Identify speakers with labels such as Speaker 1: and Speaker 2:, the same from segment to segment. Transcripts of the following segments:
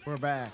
Speaker 1: We're back.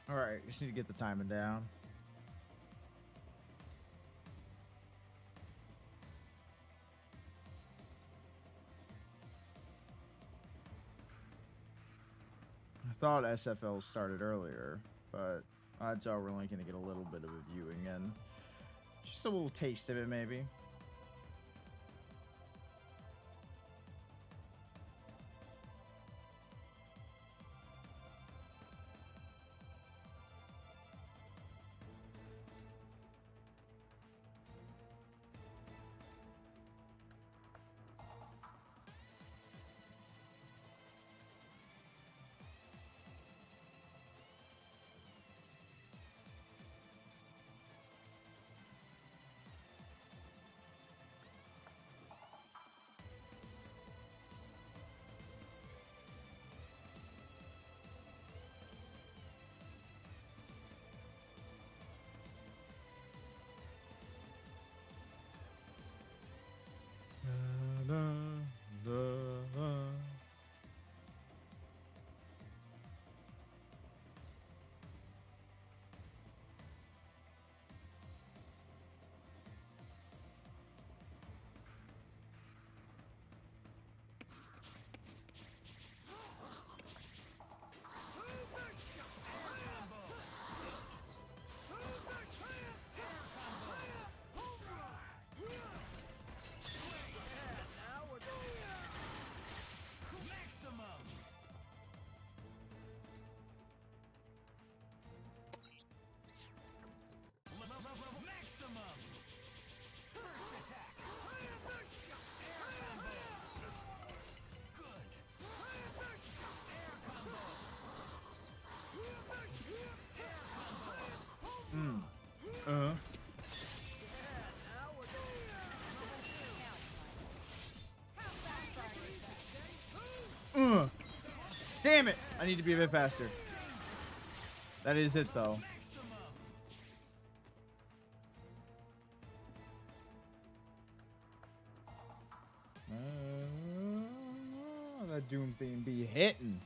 Speaker 1: All right, just need to get the timing down. I thought SFL started earlier, but odds are we're only going to get a little bit of a viewing and just a little taste of it, maybe. Damn it! I need to be a bit faster. That is it, though. That Doom thing be hitting.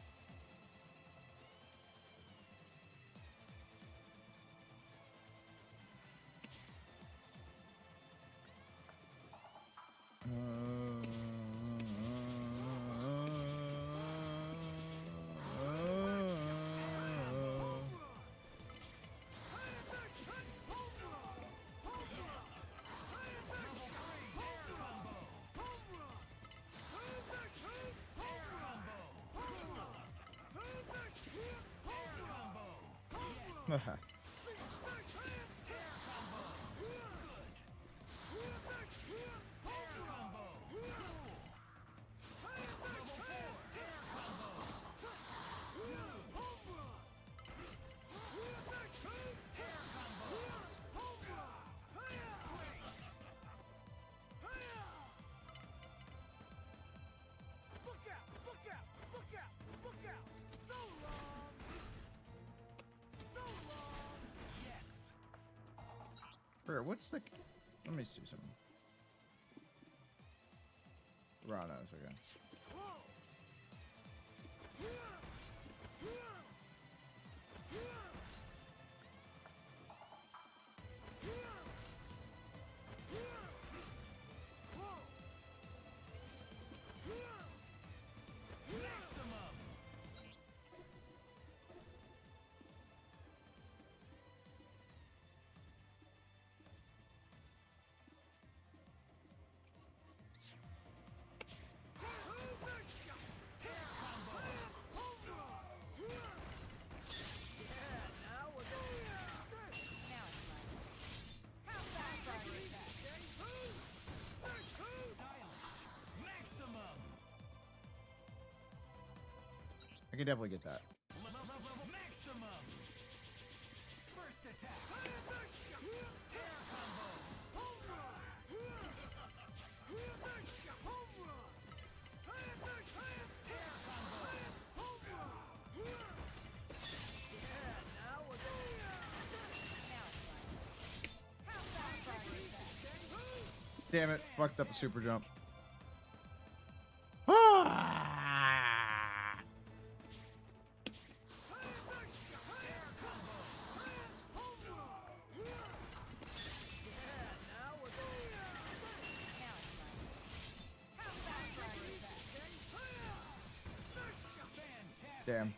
Speaker 1: What's the... Let me see something. Raw nose, okay. can definitely get that.
Speaker 2: Maximum. First attack. Air
Speaker 1: Damn it. Fucked up a super jump. Ah! Damn.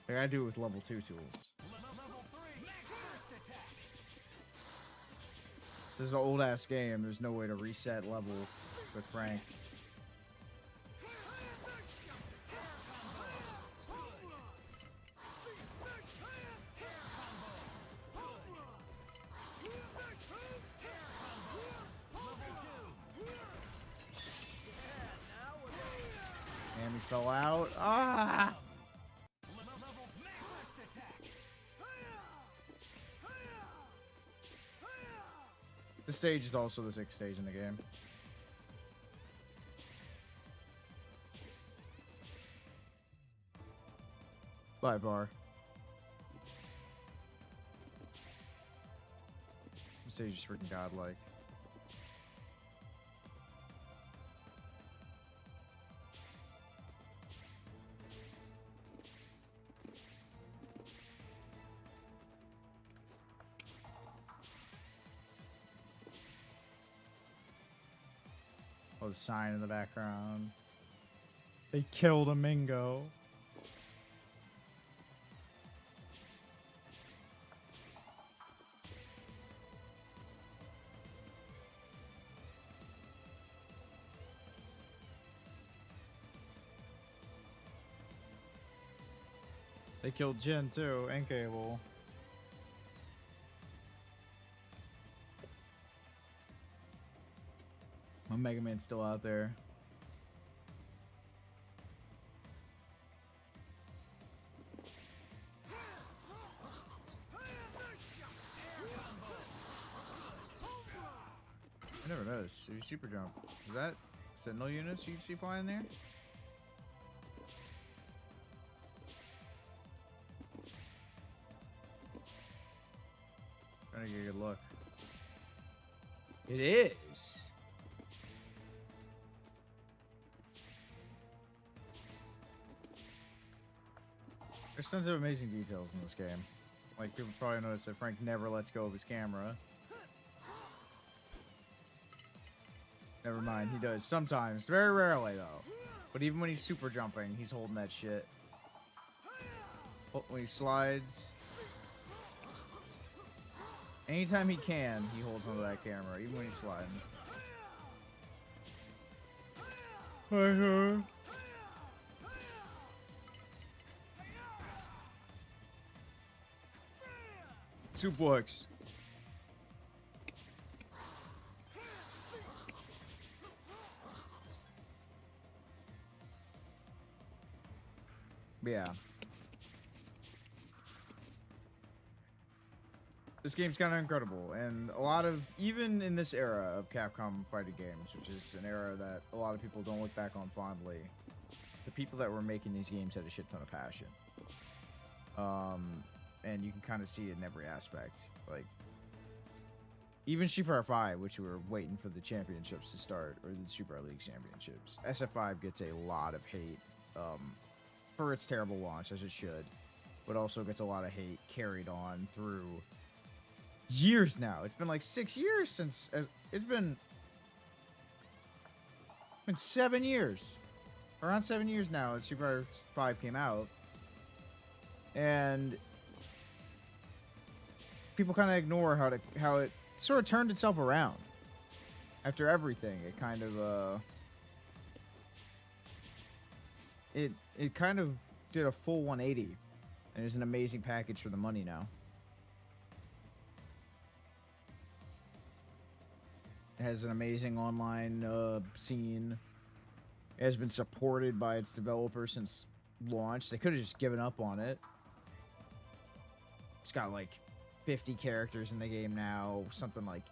Speaker 1: I gotta do it with level 2 tools. This is an old ass game. There's no way to reset level with Frank. And he fell out. Ah! This stage is also the 6th stage in the game. By far. This stage is freaking godlike. Oh, the sign in the background. They killed a Mingo. They killed Jin too, and Cable. My Mega Man's still out there. I never noticed. Your super jump. Is that Sentinel units you see flying there? Trying to get a good look. It is. There's tons of amazing details in this game. Like, people probably noticed that Frank never lets go of his camera. Never mind, he does sometimes. Very rarely, though. But even when he's super jumping, he's holding that shit. When he slides. Anytime he can, he holds onto that camera, even when he's sliding. Suplex. Yeah. This game's kind of incredible, and a lot of, even in this era of Capcom fighting games, which is an era that a lot of people don't look back on fondly, the people that were making these games had a shit ton of passion. And you can kind of see it in every aspect. Like, even Street Fighter 5, which we were waiting for the championships to start, or the Super League championships, SF5 gets a lot of hate for its terrible launch, as it should, but also gets a lot of hate carried on through years now. It's been like 6 years since... It's been 7 years. Around 7 years now since Super Fighter 5 came out. And people kind of ignore how it sort of turned itself around. After everything, it kind of... It kind of did a full 180. And it's an amazing package for the money now. It has an amazing online scene. It has been supported by its developers since launch. They could have just given up on it. It's got like 50 characters in the game now. Something like,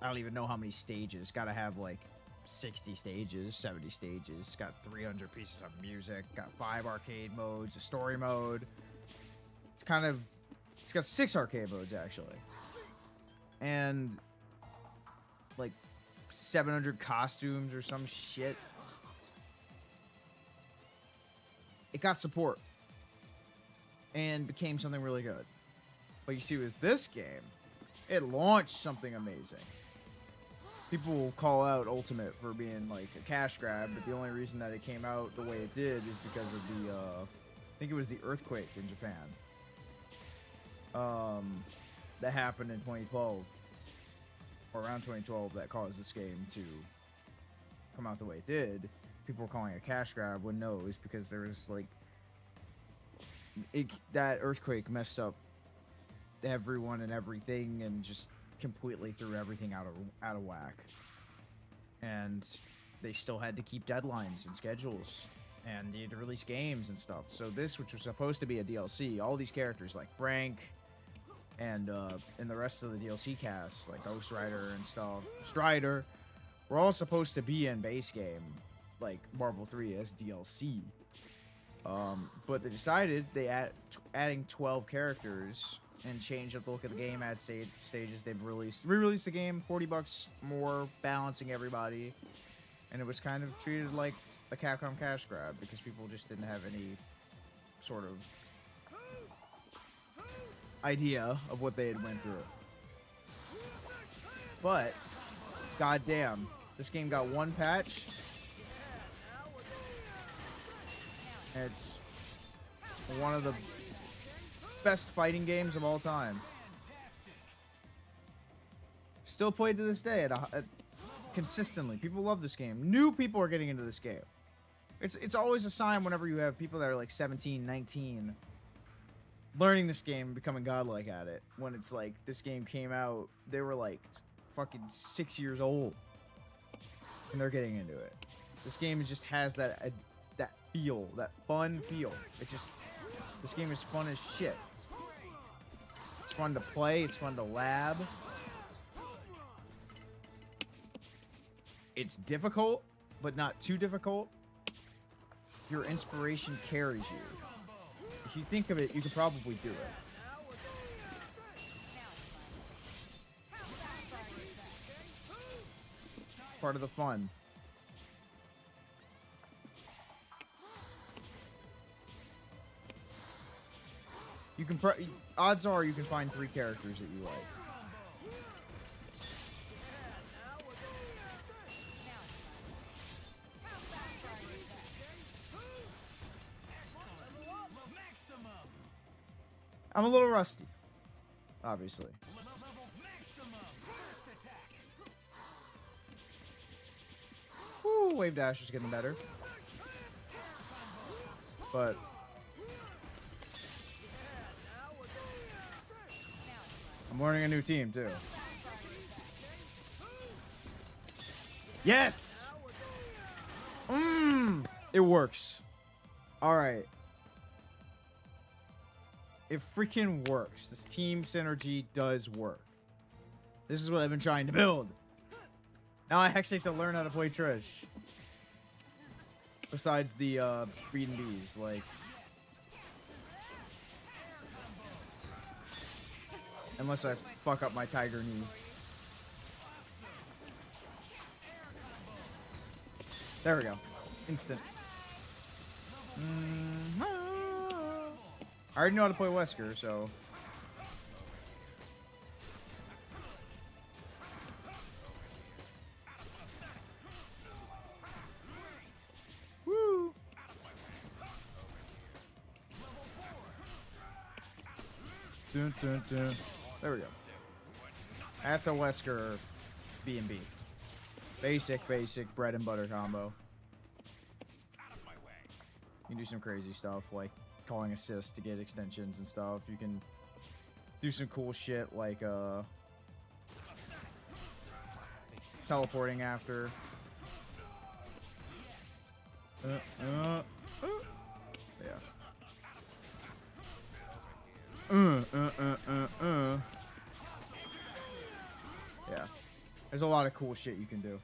Speaker 1: I don't even know how many stages. It's got to have like 60 stages, 70 stages. It's got 300 pieces of music. Got 5 arcade modes, a story mode. It's got 6 arcade modes actually. And like 700 costumes or some shit. It got support and became something really good. But you see, with this game, it launched something amazing. People will call out Ultimate for being like a cash grab, but the only reason that it came out the way it did is because of the, I think it was the earthquake in Japan. That happened in 2012, or around 2012, that caused this game to come out the way it did. People were calling it a cash grab when no, it's because there was like, that earthquake messed up everyone and everything and just completely threw everything out of whack. And they still had to keep deadlines and schedules, and they had to release games and stuff. So this, which was supposed to be a DLC, all these characters like Frank and the rest of the DLC cast, like Ghost Rider and stuff, Strider, were all supposed to be in base game, like Marvel 3 as DLC. But they decided adding 12 characters and changed up the look of the game, add stages. They've re-released the game, $40 more, balancing everybody, and it was kind of treated like a Capcom cash grab because people just didn't have any sort of idea of what they had went through. But goddamn, this game got one patch. And it's one of the best fighting games of all time. Still played to this day consistently. People love this game. New people are getting into this game. It's always a sign whenever you have people that are like 17, 19 learning this game and becoming godlike at it. When it's like this game came out, they were like fucking 6 years old and they're getting into it. This game just has that feel, that fun feel. This game is fun as shit. It's fun to play, it's fun to lab. It's difficult, but not too difficult. Your inspiration carries you. If you think of it, you could probably do it. It's part of the fun. You can odds are you can find 3 characters that you like. I'm a little rusty, obviously. Woo, wave dash is getting better. But I'm learning a new team, too. Yes! It works. Alright. It freaking works. This team synergy does work. This is what I've been trying to build. Now I actually have to learn how to play Trish. Besides the Speed and Bees, like... Unless I fuck up my tiger knee. There we go. Instant. I already know how to play Wesker, so... Woo! Dun, dun, dun. There we go. That's a Wesker B&B. Basic bread and butter combo. You can do some crazy stuff like calling assist to get extensions and stuff. You can do some cool shit like teleporting after. Yeah. Yeah. There's a lot of cool shit you can do.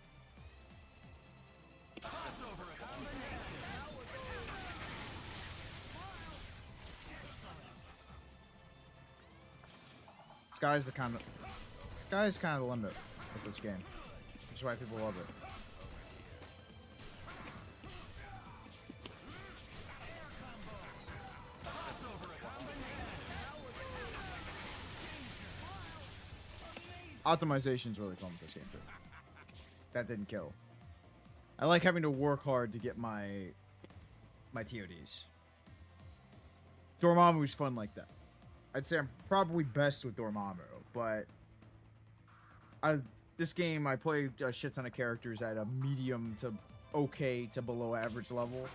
Speaker 1: Sky's kind of the limit with this game, which is why people love it. Optimization's really fun with this game too. That didn't kill. I like having to work hard to get my TODs. Dormammu's fun like that. I'd say I'm probably best with Dormammu, but this game I play a shit ton of characters at a medium to okay to below average level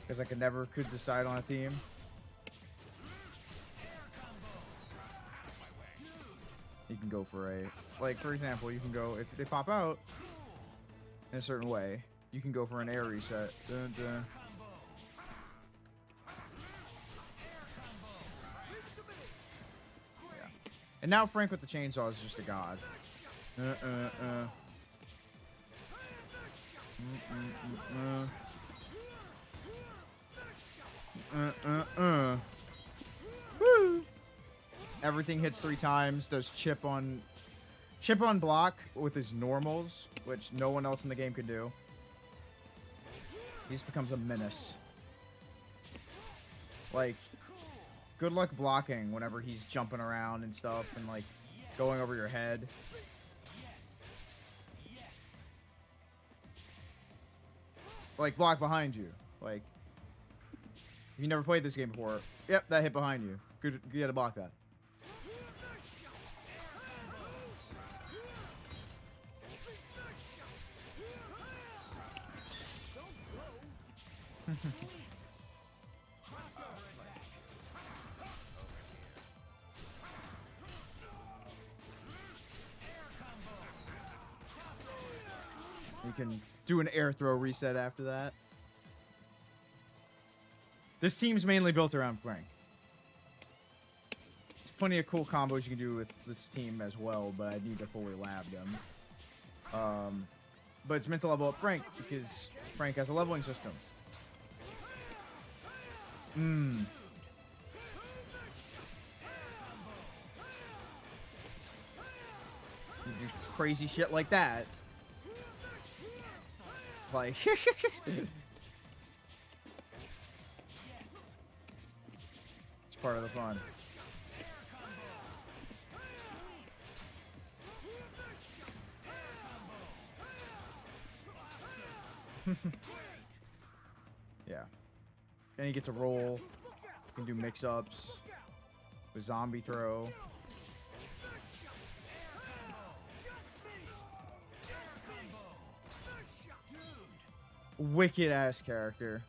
Speaker 1: because I could decide on a team. You can go for for example, you can go, if they pop out in a certain way, you can go for an air reset. Dun, dun. Yeah. And now Frank with the chainsaw is just a god. Woo! Everything hits 3 times. Does chip on block with his normals, which no one else in the game can do. He just becomes a menace. Like, good luck blocking whenever he's jumping around and stuff and like going over your head. Like, block behind you. Like, if you never played this game before, yep, that hit behind you. Good, you gotta block that. You can do an air throw reset after that. This team's mainly built around Frank. There's plenty of cool combos you can do with this team as well, but I need to fully lab them. But it's meant to level up Frank because Frank has a leveling system. You do crazy shit like that. Like, it's part of the fun. Yeah. And he gets a roll. You can do mix-ups with zombie throw. Wicked ass character.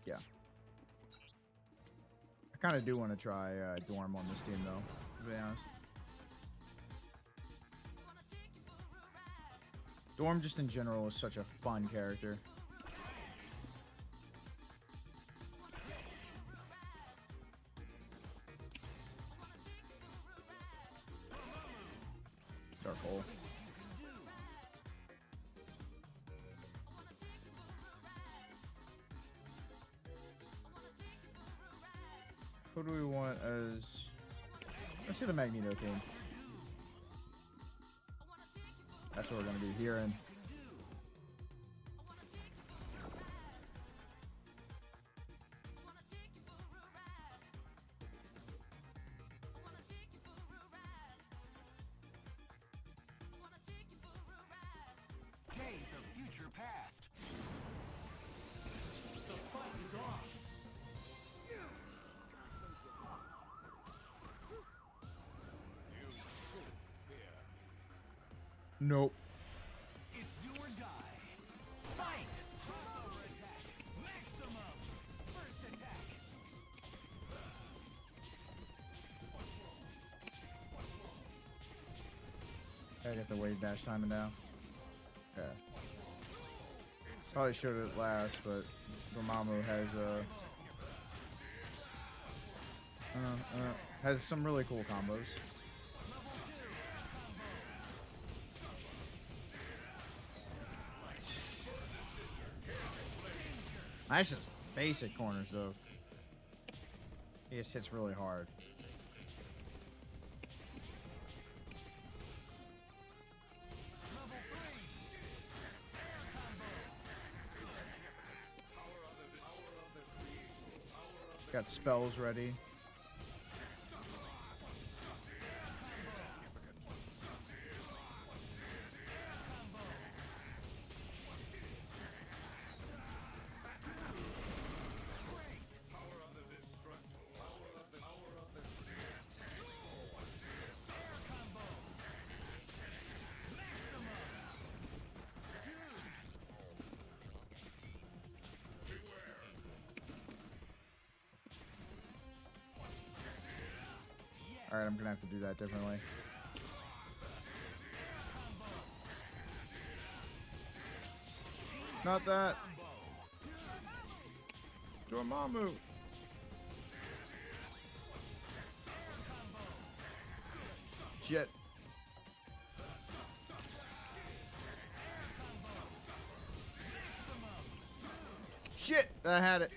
Speaker 1: Yeah. I kind of do want to try Dorm on this team though, to be honest. Dorm just in general is such a fun character. Dark hole. Who do we want as... Let's see the Magneto team. That's what we're going to be hearing.
Speaker 2: Days of future past. The fight is on.
Speaker 1: Nope.
Speaker 2: It's do or die. Fight! Crossover attack. Maximum. First attack.
Speaker 1: I get the wave dash timing now. Okay. Probably should have last, but Dormammu has some really cool combos. That's just basic corners, though. He just hits really hard. Got spells ready. Alright, I'm gonna have to do that differently. Not that. Dormammu. Shit. Shit! I had it.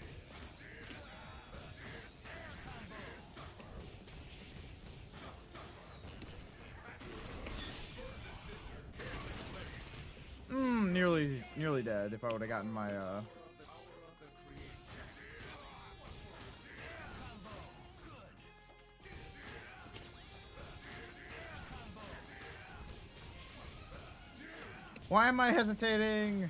Speaker 1: Nearly dead if I would have gotten my Why am I hesitating?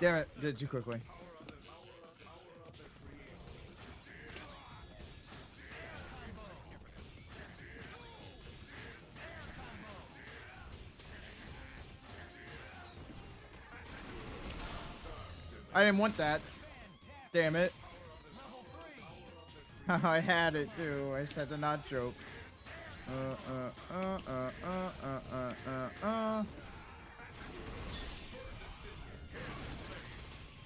Speaker 1: Damn it, did it too quickly. I didn't want that. Damn it. I had it too. I just had to not joke.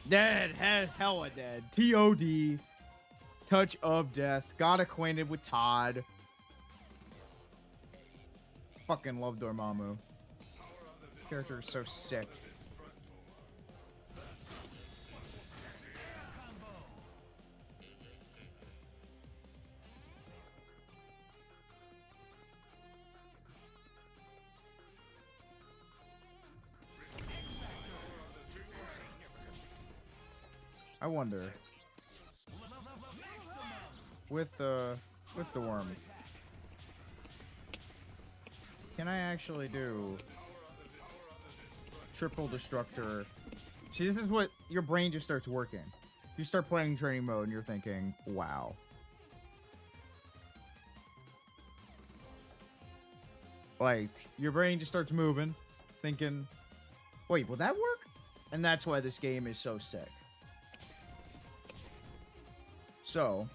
Speaker 1: Dead. Hella dead. TOD. Touch of death. Got acquainted with Todd. Fucking love Dormammu. Character is so sick. I wonder with the worm, can I actually do triple destructor? See, this is what your brain just starts working. You start playing training mode and you're thinking, wow. Like, your brain just starts moving, thinking, wait, will that work? And that's why this game is so sick. So,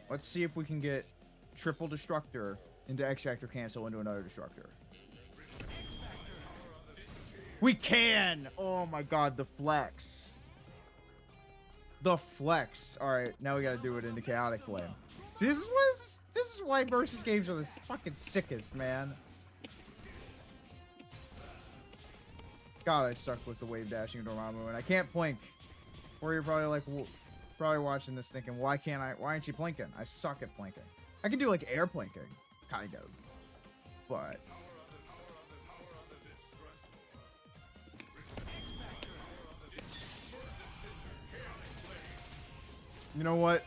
Speaker 1: let's see if we can get triple destructor into X Factor cancel into another destructor. We can! Oh my god, the flex. The flex. Alright, now we gotta do it into chaotic flame. See, this is why versus games are the fucking sickest, man. God, I suck with the wave dashing Dormammu, and I can't blink. Or you're probably like, probably watching this thinking, why aren't you blinking? I suck at blinking. I can do like air blinking, kind of, but you know what?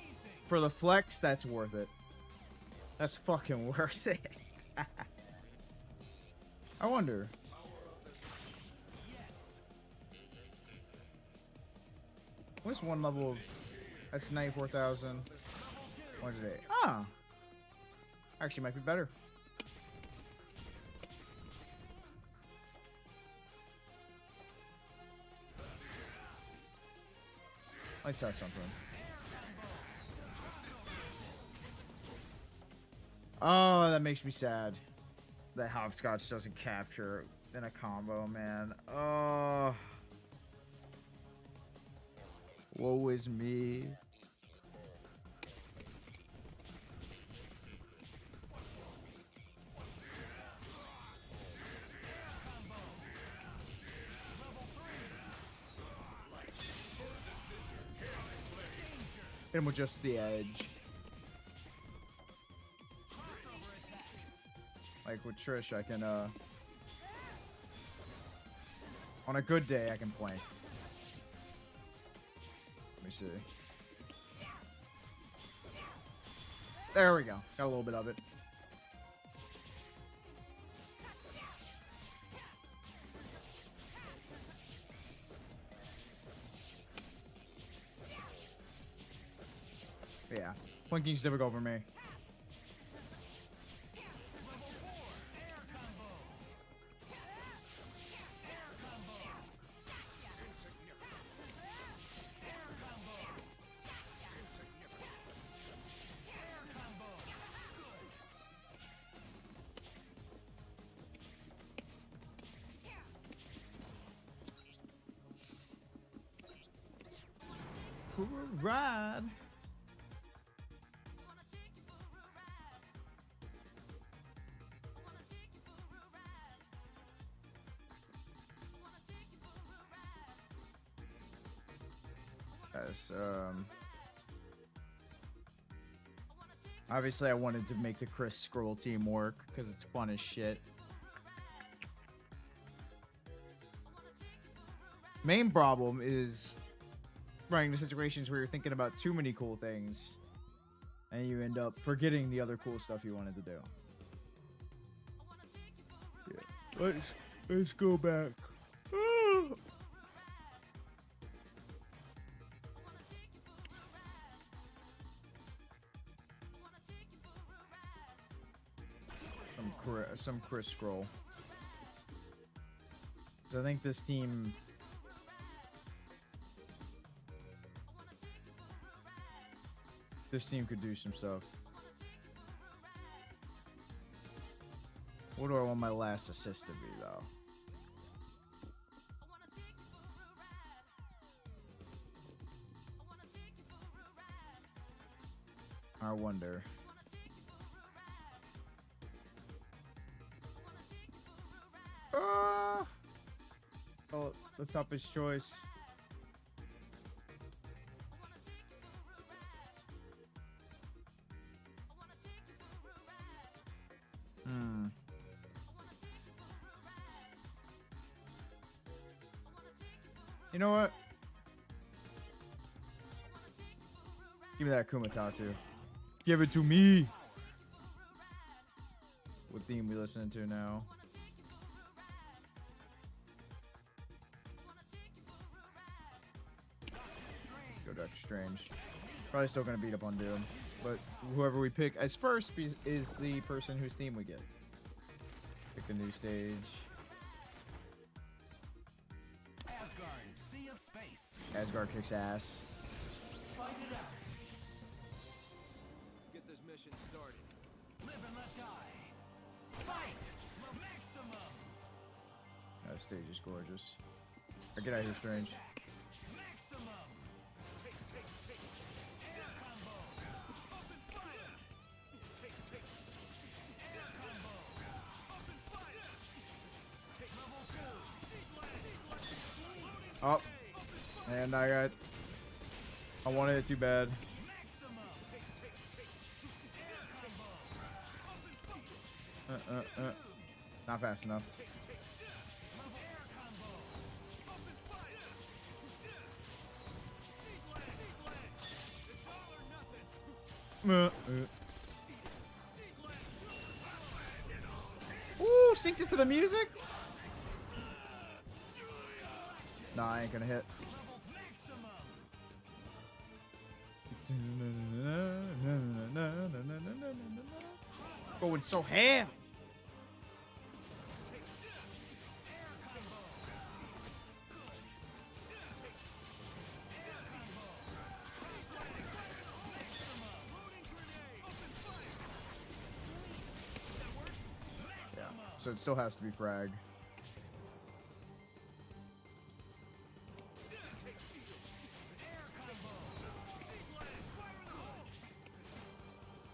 Speaker 1: For the flex, that's worth it. That's fucking worth it. I wonder. What's one level of... That's 94,000. 108. Ah! Actually, might be better. Let's try something. Oh, that makes me sad. That hopscotch doesn't capture in a combo, man. Oh. Woe is me. Hit him with just the edge. Like with Trish, I can, on a good day, I can plank. Let me see. There we go. Got a little bit of it. Yeah. Planking's difficult for me. For a ride. Yes, obviously I wanted to make the Chris Scroll team work because it's fun as shit. Main problem is running into situations where you're thinking about too many cool things and you end up forgetting the other cool stuff you wanted to do. Yeah. Let's go back. Some Chris Scroll. So I think this team could do some stuff. What do I want my last assist to be, though? I wonder. Oh, the toughest choice. You know what? Give me that Kumatatu. Give it to me. What theme we listening to now? Go Doctor Strange. Probably still gonna beat up on Doom, but whoever we pick as first is the person whose theme we get. Pick a new stage. Asgard kicks ass.
Speaker 2: Fight it out.
Speaker 3: Let's get this mission started.
Speaker 2: Live and let die. Fight! Maximum!
Speaker 1: That stage is gorgeous. Get out of here, Strange.
Speaker 2: Maximum!
Speaker 3: Take.
Speaker 2: Air combo! Open fire!
Speaker 3: Take.
Speaker 2: Air combo! Open fire! Level 2!
Speaker 1: Oh, and I wanted it too bad.
Speaker 2: Maximum! Air combo!
Speaker 1: Not fast enough.
Speaker 2: Air combo! Open fire! It's all or nothing!
Speaker 1: Ooh, synced it to the music? Nah, I ain't gonna hit. Going so ham. so it still has to be frag.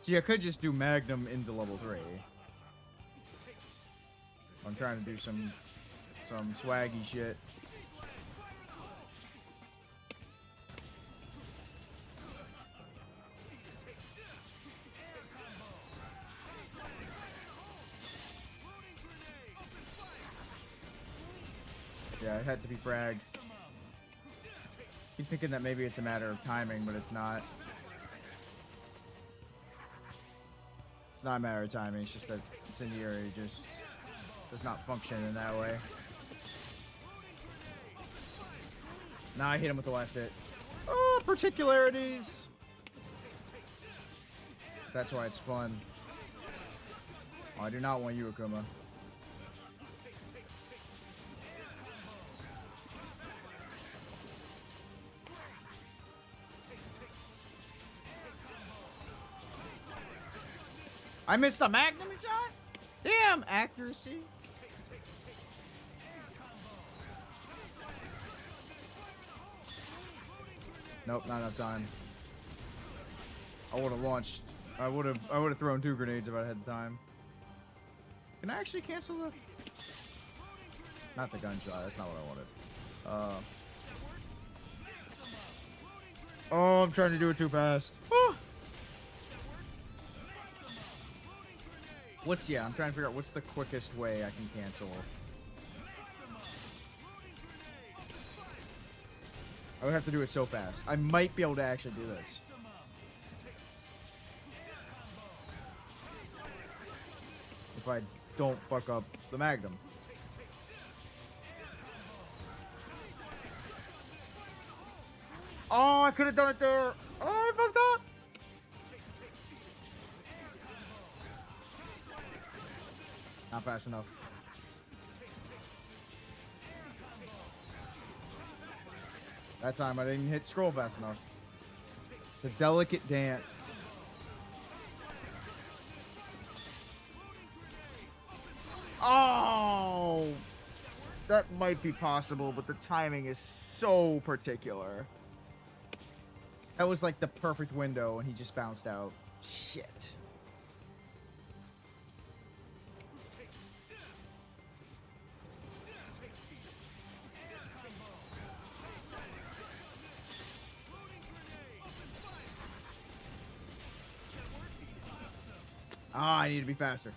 Speaker 1: See, I could just do Magnum into level 3. I'm trying to do some swaggy shit. Yeah, it had to be frag. Keep thinking that maybe it's a matter of timing, but it's not. It's not a matter of timing, it's just that incendiary just does not function in that way. Now I hit him with the last hit. Oh, particularities! That's why it's fun. Oh, I do not want you, Akuma. I missed the Magnum shot? Damn, accuracy. Nope, not enough time. I would have launched. I would have thrown 2 grenades if I had the time. Can I actually cancel the? Not the gunshot. That's not what I wanted. Oh, I'm trying to do it too fast. Oh. I'm trying to figure out what's the quickest way I can cancel. I would have to do it so fast. I might be able to actually do this. If I don't fuck up the Magnum. Oh, I could have done it there. Oh, I fucked up. Not fast enough. That time I didn't hit scroll fast enough. The delicate dance. Oh! That might be possible, but the timing is so particular. That was like the perfect window and he just bounced out. Shit. Ah, I need to be faster.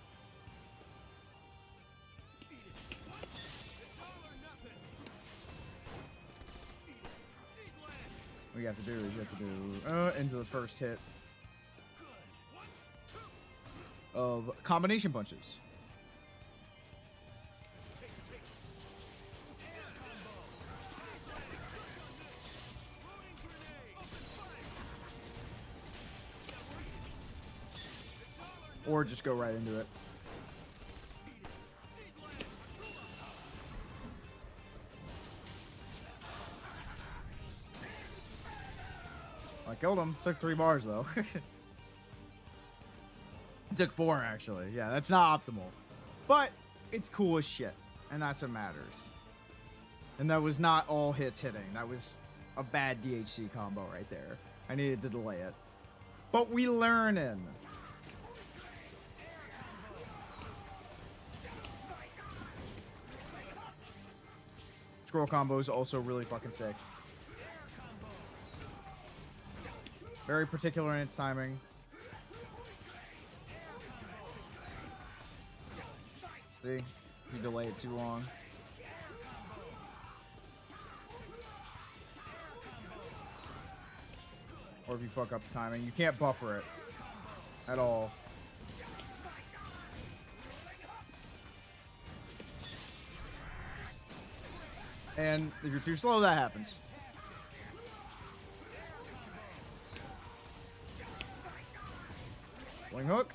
Speaker 1: What you have to do is you have to do into the first hit of combination punches. Or just go right into it. I killed him. Took 3 bars though. It took 4 actually. Yeah, that's not optimal. But it's cool as shit. And that's what matters. And that was not all hits hitting. That was a bad DHC combo right there. I needed to delay it. But we learning. Scroll combo is also really fucking sick. Very particular in its timing. See? You delay it too long. Or if you fuck up the timing. You can't buffer it. At all. And if you're too slow, that happens. Wing hook.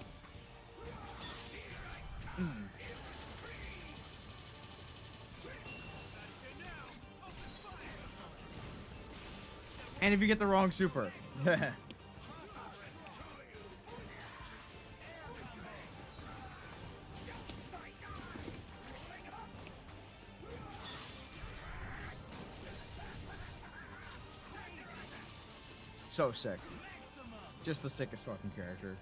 Speaker 1: And if you get the wrong super. So sick. Just the sickest fucking character.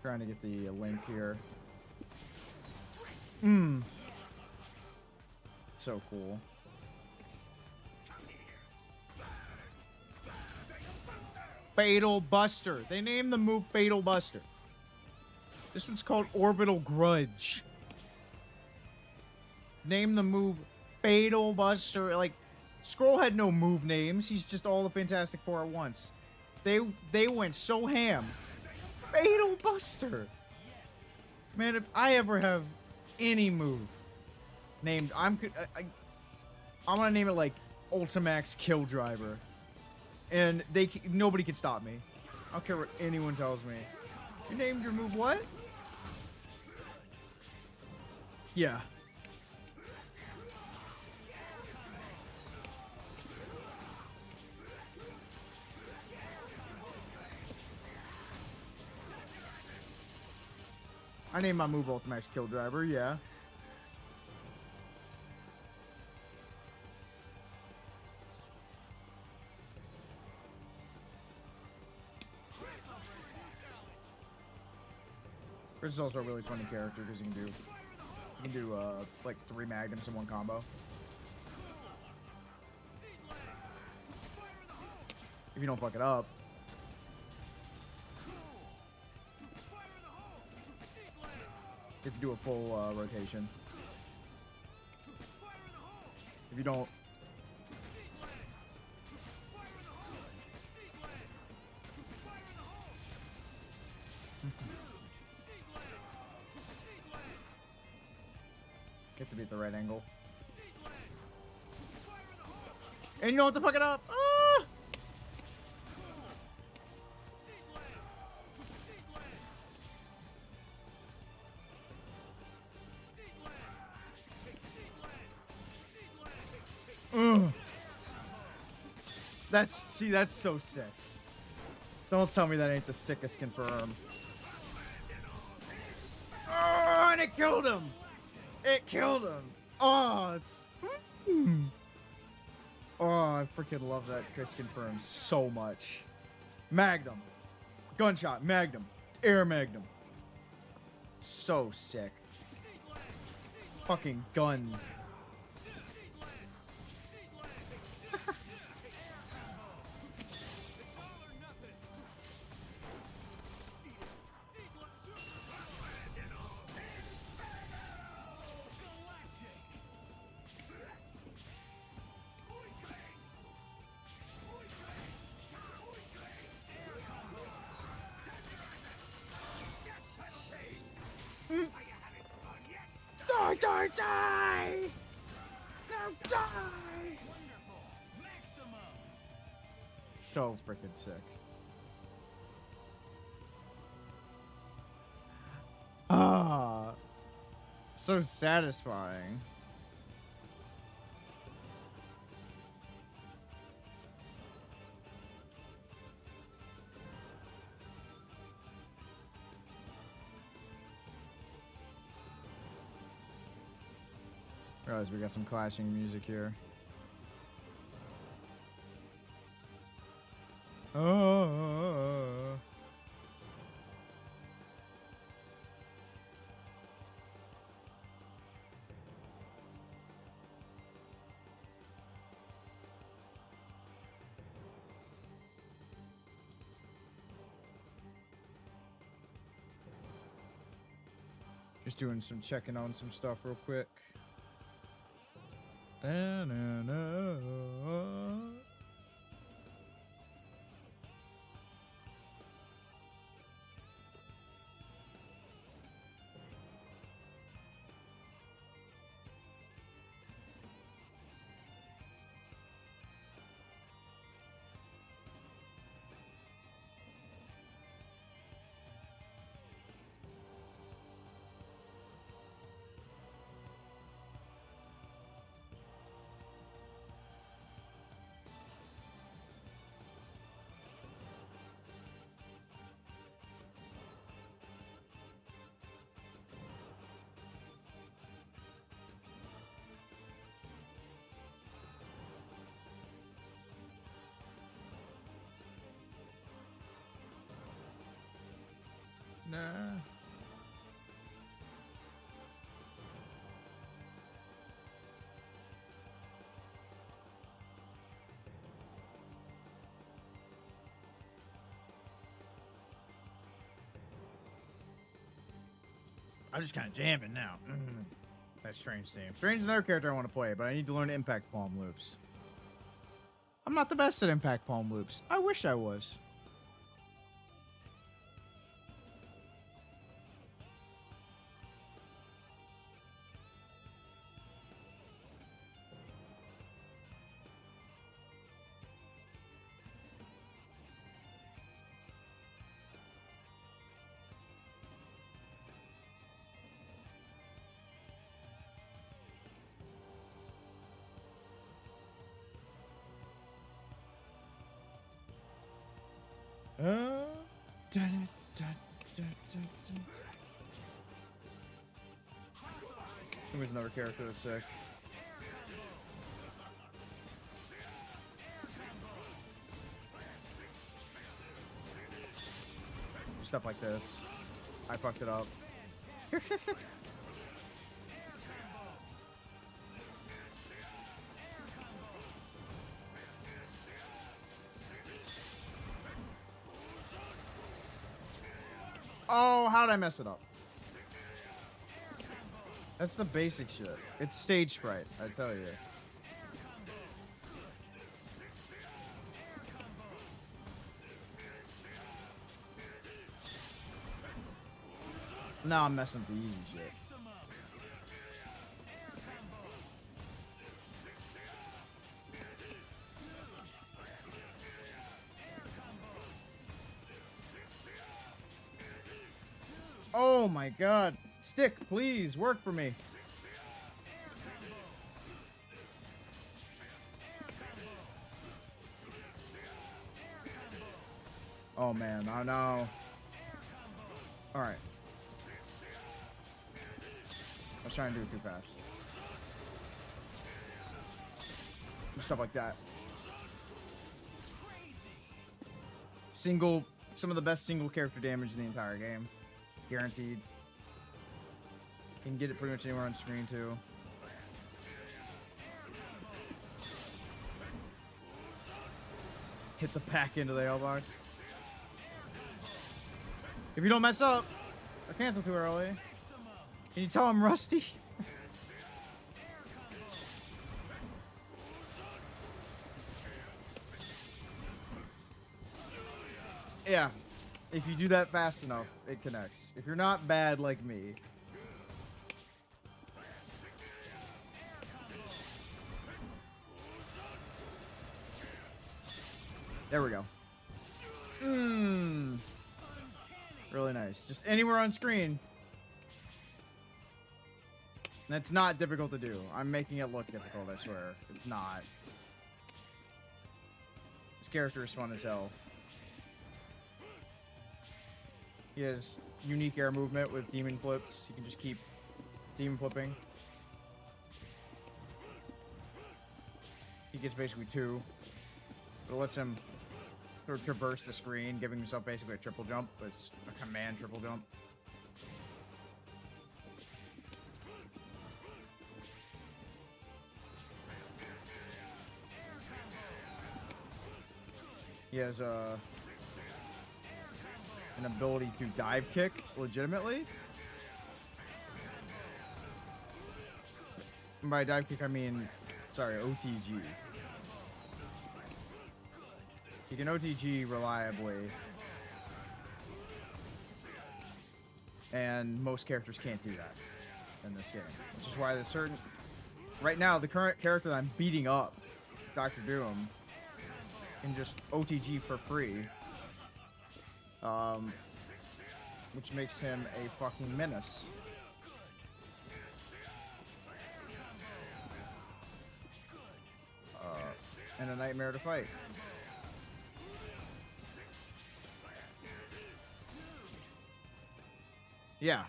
Speaker 1: Trying to get the link here. So cool. Fatal Buster. They named the move Fatal Buster. This one's called Orbital Grudge. Name the move Fatal Buster. Like, Skrull had no move names. He's just all the Fantastic Four at once. They went so ham. Fatal Buster. Man, if I ever have any move named, I'm gonna name it like Ultimax Kill Driver, and nobody can stop me. I don't care what anyone tells me. You named your move what? Yeah. I named my move Ultimax Kill Driver, yeah. Chris is also a really funny character because you can do like 3 magnums in one combo. If you don't fuck it up. If you do a full rotation. If you don't. You have to be at the right angle. And you don't have to fuck it up. Ah! That's so sick. Don't tell me that ain't the sickest confirm. Oh, and it killed him. It killed him. Oh, it's. Oh, I freaking love that Chris confirms so much. Magnum, gunshot, Magnum, air Magnum. So sick. Fucking gun. Die, die, die! Now die! So freaking sick. Ah, so satisfying. Realize we got some clashing music here. Oh. Just doing some checking on some stuff real quick. Nah. I'm just kind of jamming now. That's Strange theme. Strange is another character I want to play, but I need to learn impact palm loops. I'm not the best at impact palm loops. I wish I was. Dun, dun, dun, dun, dun. Here's another character that's sick. Stuff like this. I fucked it up. Oh, how'd I mess it up? That's the basic shit. It's stage sprite, I tell you. Now I'm messing with the easy shit. Oh my god. Stick, please, work for me. Oh man, oh no. Alright. I was trying to do it too fast. Stuff like that. Some of the best single character damage in the entire game. Guaranteed. You can get it pretty much anywhere on screen too. Hit the back end of the L box. If you don't mess up, I cancel too early. Can you tell I'm rusty? Yeah. If you do that fast enough, it connects. If you're not bad like me. There we go. Really nice. Just anywhere on screen. That's not difficult to do. I'm making it look difficult, I swear. It's not. This character is fun to tell. He has unique air movement with demon flips. You can just keep demon flipping. He gets basically 2. But it lets him sort of traverse the screen, giving himself basically a triple jump. But it's a command triple jump. He has an ability to dive kick legitimately. And by dive kick, I mean, sorry, OTG. You can OTG reliably. And most characters can't do that in this game. Which is why there's certain... Right now, the current character that I'm beating up, Dr. Doom, can just OTG for free. Which makes him a fucking menace. And a nightmare to fight. Yeah.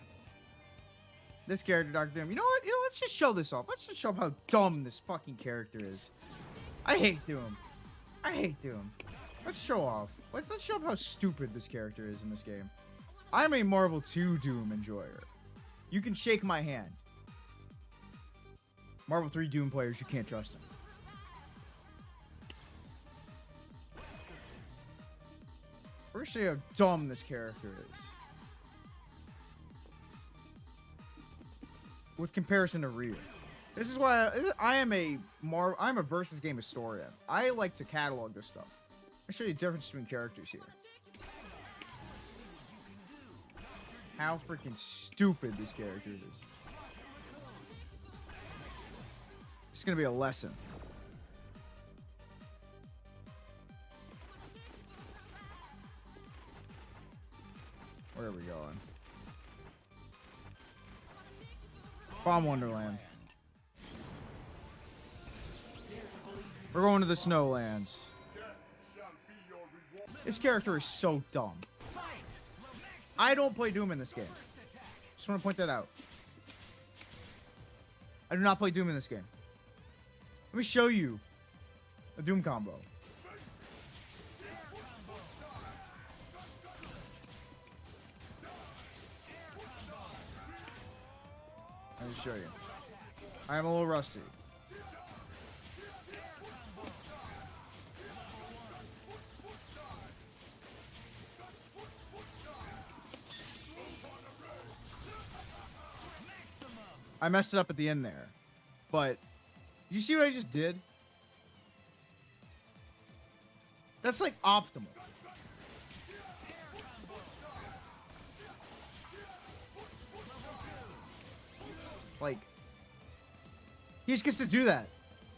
Speaker 1: This character, Dr. Doom. You know what? Let's just show this off. Let's just show how dumb this fucking character is. I hate Doom. I hate Doom. Let's show off. Let's show off how stupid this character is in this game. I'm a Marvel 2 Doom enjoyer. You can shake my hand. Marvel 3 Doom players, you can't trust them. We're gonna show you how dumb this character is. With comparison to Ryu. This is why I'm a versus game historian. I like to catalog this stuff. I'll show you the difference between characters here. How freaking stupid this character is. It's gonna be a lesson. Where are we going? Bomb Wonderland. We're going to the Snowlands. This character is so dumb. I don't play Doom in this game. Just want to point that out. I do not play Doom in this game. Let me show you a Doom combo. Let me show you. I am a little rusty. I messed it up at the end there. But, you see what I just did? That's like optimal. Like, he just gets to do that.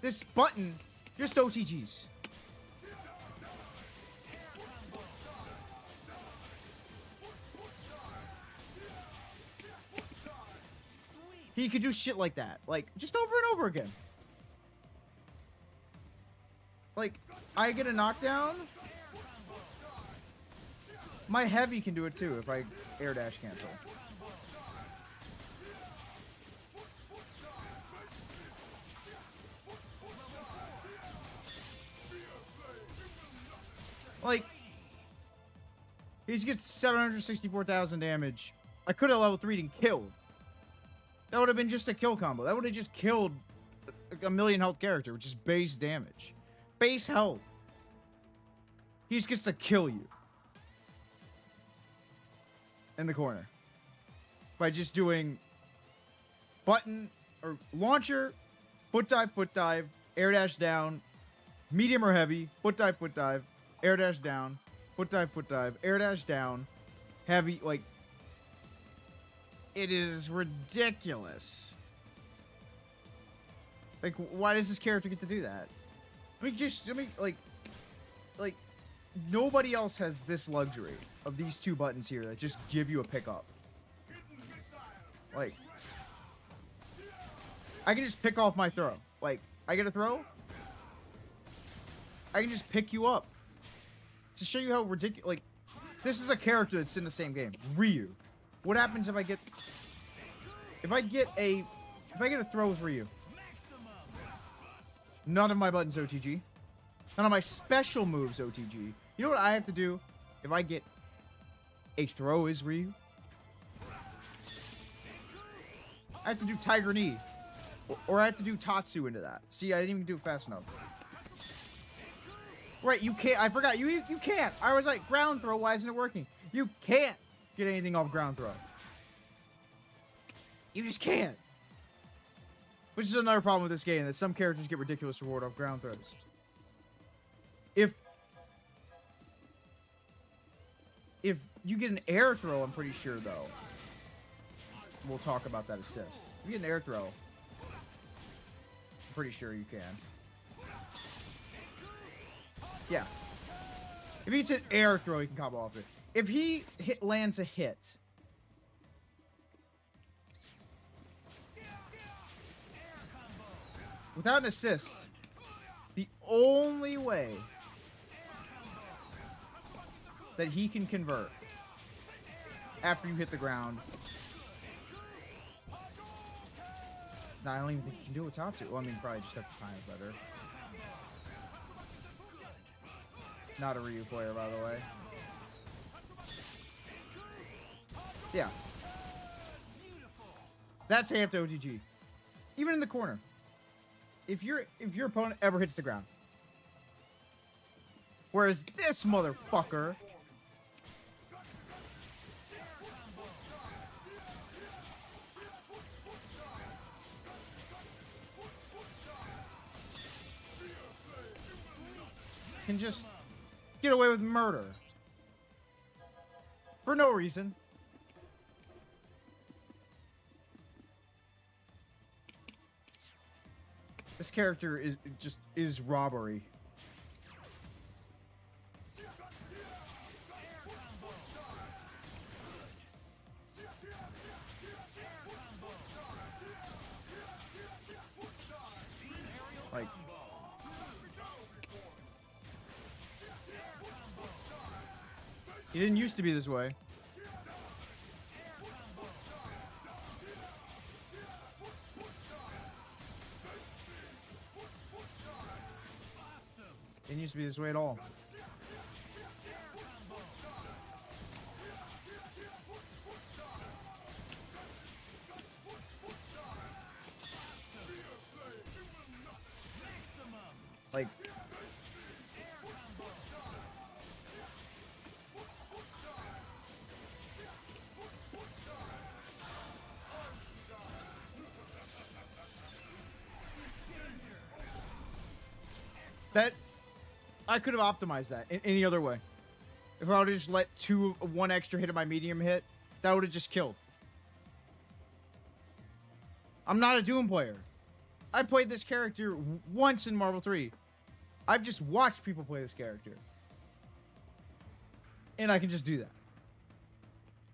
Speaker 1: This button, just OTGs. He could do shit like that. Like, just over and over again. Like, I get a knockdown. My heavy can do it too if I air dash cancel. Like, he just gets 764,000 damage. I could have level 3'd and killed. That would have been just a kill combo. That would have just killed a million health character, which is base damage. Base health. He just gets to kill you. In the corner. By just doing button or launcher, foot dive, air dash down, medium or heavy, foot dive, air dash down, foot dive, air dash down, heavy, like, it is ridiculous. Like, why does this character get to do that? Like, nobody else has this luxury of these two buttons here that just give you a pickup. Like, I can just pick off my throw. Like, I get a throw, I can just pick you up. To show you how ridiculous, like, this is a character that's in the same game. Ryu. What happens if I get a throw with Ryu? None of my buttons OTG. None of my special moves OTG. You know what I have to do if I get a throw is Ryu? I have to do Tiger Knee. Or I have to do Tatsu into that. See, I didn't even do it fast enough. Right, you can't. I forgot. You can't. I was like, ground throw, why isn't it working? You can't get anything off ground throw. You just can't. Which is another problem with this game, that some characters get ridiculous reward off ground throws. If you get an air throw, I'm pretty sure, though, we'll talk about that assist. If you get an air throw, I'm pretty sure you can. Yeah. If he hits an air throw, he can combo off it. If he lands a hit, without an assist, the only way that he can convert after you hit the ground. Now, I don't even think he can do it with Tatsu. Well, I mean, probably just have to time it better. Not a Ryu player, by the way. Yeah. That's half to OTG. Even in the corner. If your opponent ever hits the ground. Whereas this motherfucker can just get away with murder. For no reason. This character is robbery. Like, he didn't used to be this way. Didn't used to be this way at all. Like, that I could have optimized that in any other way. If I would have just let one extra hit of my medium hit, that would have just killed. I'm not a Doom player. I played this character once in Marvel 3. I've just watched people play this character. And I can just do that.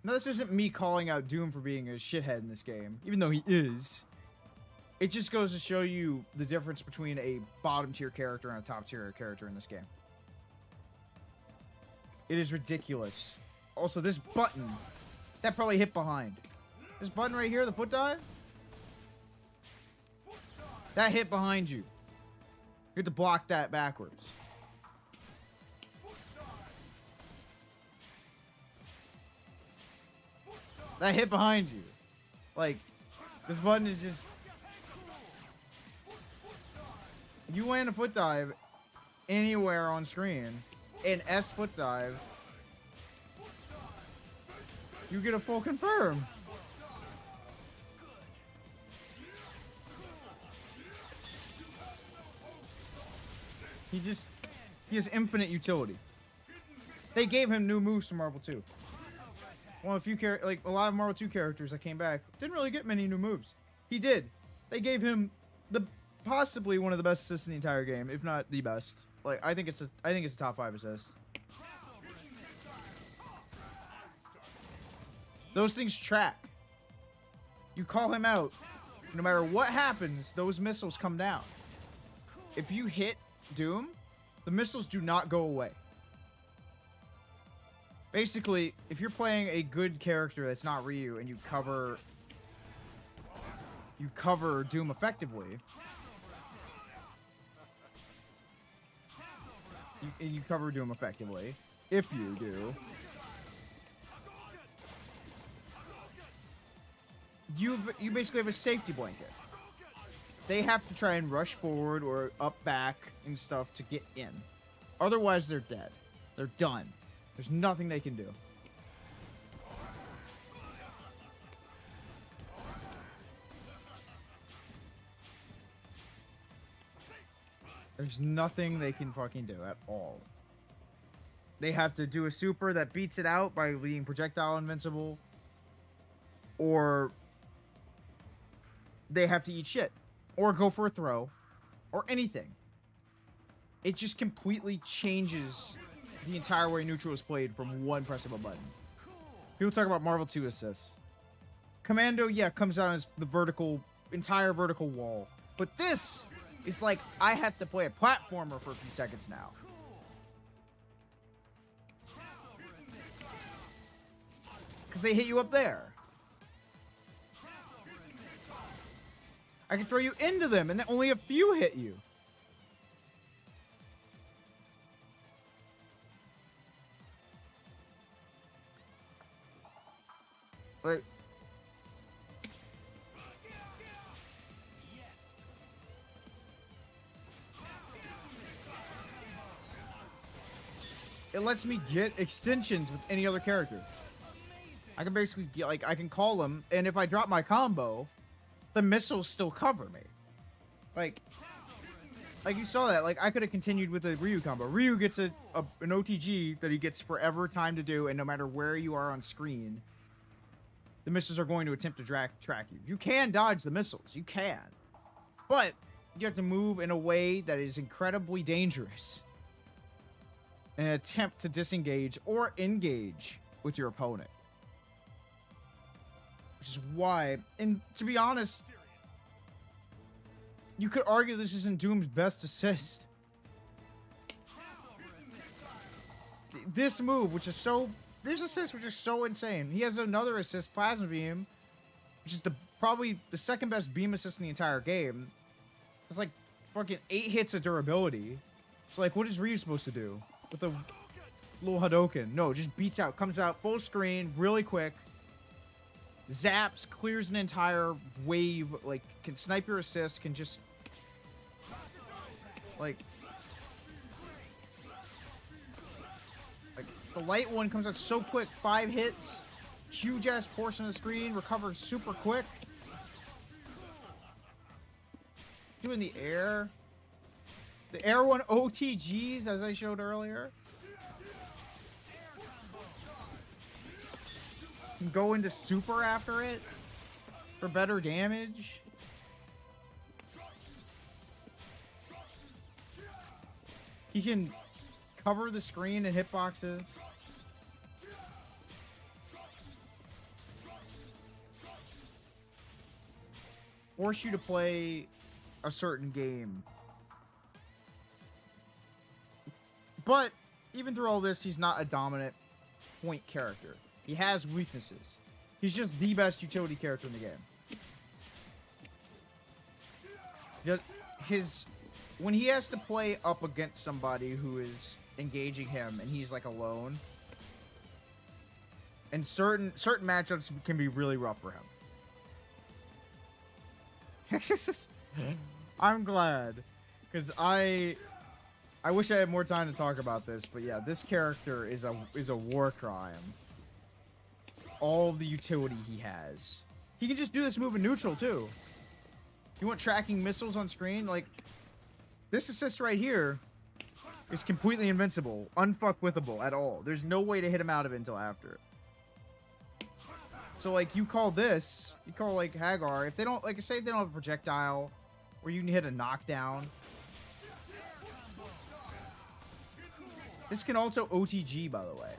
Speaker 1: Now, this isn't me calling out Doom for being a shithead in this game, even though he is. It just goes to show you the difference between a bottom tier character and a top tier character in this game. It is ridiculous. Also, this button, that probably hit behind. This button right here, the foot dive, that hit behind you. You have to block that backwards. That hit behind you. Like, this button is just... You land a foot dive anywhere on screen, an S foot dive, you get a full confirm. He has infinite utility. They gave him new moves to Marvel 2. Well, a lot of Marvel 2 characters that came back didn't really get many new moves. He did. They gave him possibly one of the best assists in the entire game, if not the best. Like, I think it's a top 5 assist. Those things track. You call him out, no matter what happens, those missiles come down. If you hit Doom, the missiles do not go away. Basically, if you're playing a good character that's not Ryu and you cover Doom effectively, you cover Doom effectively, if you do, you basically have a safety blanket. They have to try and rush forward or up back and stuff to get in. Otherwise, they're dead. They're done. There's nothing they can do. There's nothing they can fucking do at all. They have to do a super that beats it out by being projectile invincible. Or they have to eat shit. Or go for a throw. Or anything. It just completely changes the entire way neutral is played from one press of a button. People talk about Marvel 2 assists. Commando, yeah, comes down as the entire vertical wall. But this is like, I have to play a platformer for a few seconds now. Because they hit you up there. I can throw you into them, and then only a few hit you. it lets me get extensions with any other character. I can basically get, like, I can call them, and if I drop my combo, the missiles still cover me. Like you saw that. Like, I could have continued with the Ryu combo. Ryu gets an OTG that he gets forever time to do, and no matter where you are on screen, the missiles are going to attempt to track you. You can dodge the missiles. You can. But you have to move in a way that is incredibly dangerous in an attempt to disengage or engage with your opponent. Which is why, and to be honest, you could argue this isn't Doom's best assist. This move, which is so... This assist, which is so insane. He has another assist, Plasma Beam, which is probably the second best beam assist in the entire game. It's like fucking 8 hits of durability. So, like, what is Ryu supposed to do with a little Hadouken? No, just beats out, comes out full screen, really quick. Zaps, clears an entire wave, like, can snipe your assist, can just, like, the light one comes out so quick, 5 hits, huge ass portion of the screen, recovers super quick. Doing the air one OTGs, as I showed earlier. Can go into super after it for better damage. He can cover the screen and hitboxes. Force you to play a certain game. But even through all this, he's not a dominant point character. He has weaknesses. He's just the best utility character in the game. When he has to play up against somebody who is engaging him and he's like alone, and certain matchups can be really rough for him. I'm glad, because I wish I had more time to talk about this, but yeah, this character is a war crime. All the utility he has. He can just do this move in neutral too. You want tracking missiles on screen? Like, this assist right here is completely invincible, unfuckwithable at all. There's no way to hit him out of it until after. So, like, you call like Hagar, if they don't, like, say if they don't have a projectile, or you can hit a knockdown. This can also OTG, by the way.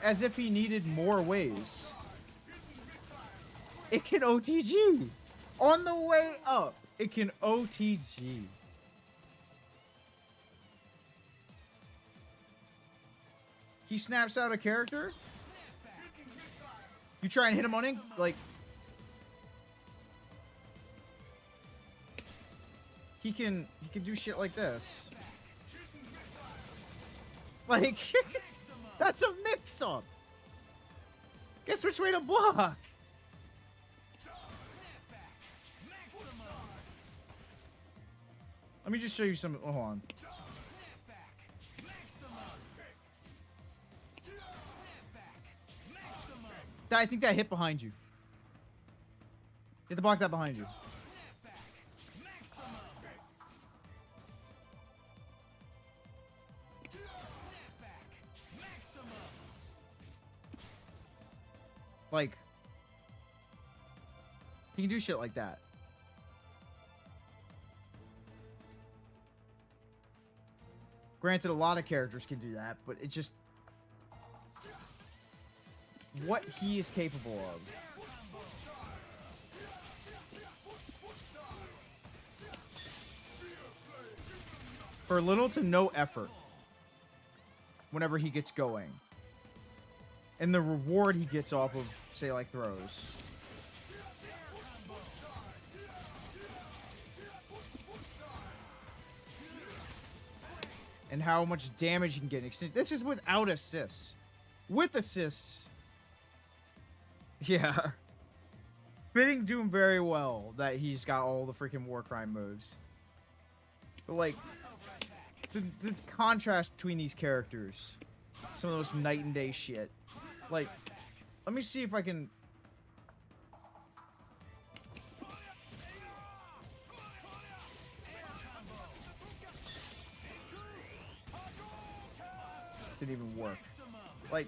Speaker 1: As if he needed more ways. It can OTG. On the way up, it can OTG. He snaps out a character. You try and hit him on ink, like... He can do shit like this. Like... That's a mix-up! Guess which way to block! Let me just show you some... Oh, hold on. I think that hit behind you. You have to block that behind you. Like, he can do shit like that. Granted, a lot of characters can do that, but it just... what he is capable of. For little to no effort. Whenever he gets going. And the reward he gets off of, say, like, throws. And how much damage you can get. This is without assists. With assists... yeah. Fitting Doom very well that he's got all the freaking war crime moves. But, like... the contrast between these characters. Some of those night and day shit. Like, let me see if I can... Didn't even work. Like...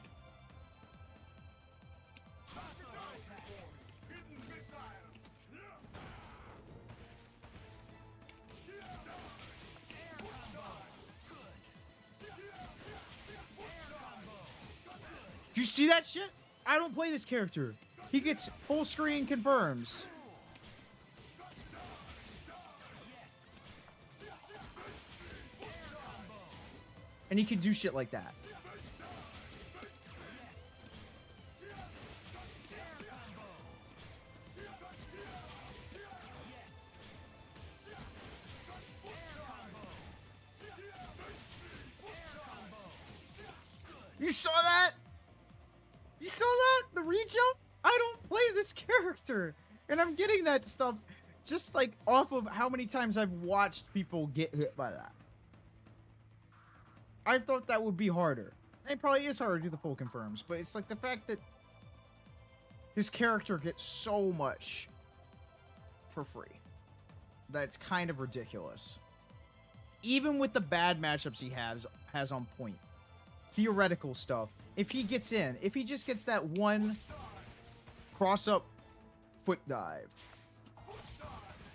Speaker 1: You see that shit? I don't play this character. He gets full screen confirms. And he can do shit like that. You saw that? You saw that? The re-jump? I don't play this character. And I'm getting that stuff just like off of how many times I've watched people get hit by that. I thought that would be harder. It probably is harder to do the full confirms, but it's like the fact that his character gets so much for free. That's kind of ridiculous. Even with the bad matchups he has on point. Theoretical stuff. If he gets in, if he just gets that one cross-up foot dive.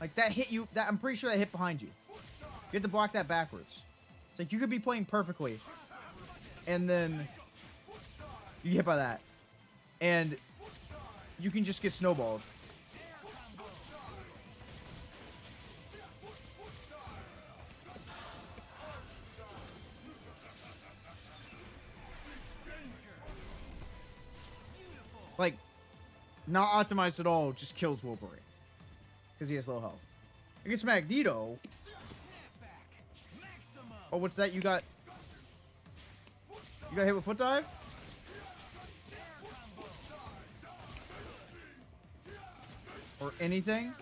Speaker 1: Like that hit you, that I'm pretty sure that hit behind you. You have to block that backwards. It's like you could be playing perfectly. And then you get hit by that. And you can just get snowballed. Like, not optimized at all, just kills Wolverine. Because he has low health. Against Magneto. Oh, what's that? You got hit with foot dive? Or anything?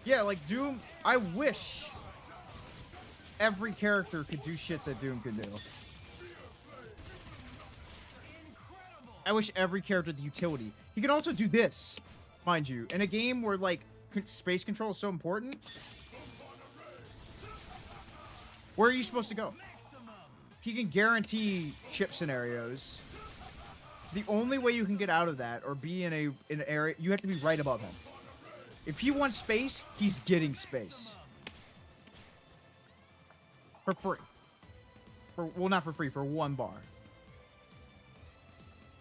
Speaker 1: Yeah, like Doom, I wish every character could do shit that Doom could do. I wish every character had the utility. He can also do this, mind you. In a game where, like, space control is so important, where are you supposed to go? He can guarantee chip scenarios. The only way you can get out of that or be in an area, you have to be right above him. If he wants space, he's getting space. For free. Well, not for free, for 1 bar.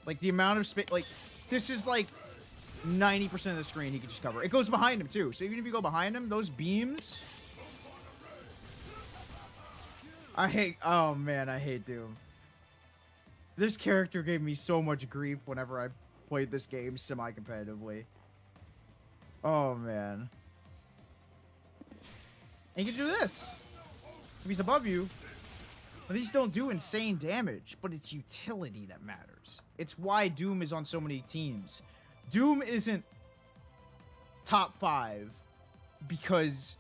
Speaker 1: Like, the amount of space, like, this is like 90% of the screen he can just cover. It goes behind him, too. So even if you go behind him, those beams... oh man, I hate Doom. This character gave me so much grief whenever I played this game semi-competitively. Oh, man. And you can do this. If he's above you, but these don't do insane damage, but it's utility that matters. It's why Doom is on so many teams. Doom isn't top 5 because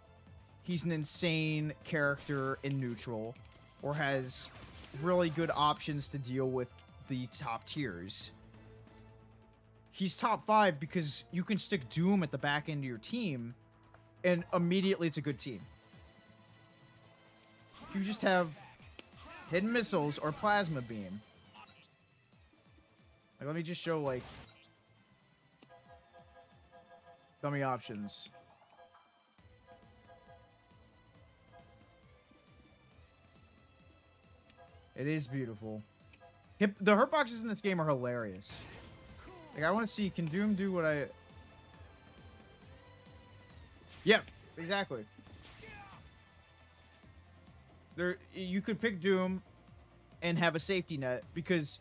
Speaker 1: he's an insane character in neutral or has really good options to deal with the top tiers. He's top 5 because you can stick Doom at the back end of your team and immediately it's a good team. You just have hidden missiles or plasma beam. Like, let me just show, like, dummy options. It is beautiful. The hurtboxes in this game are hilarious. Like, I want to see, can Doom do what I... Yep, exactly. You could pick Doom and have a safety net because...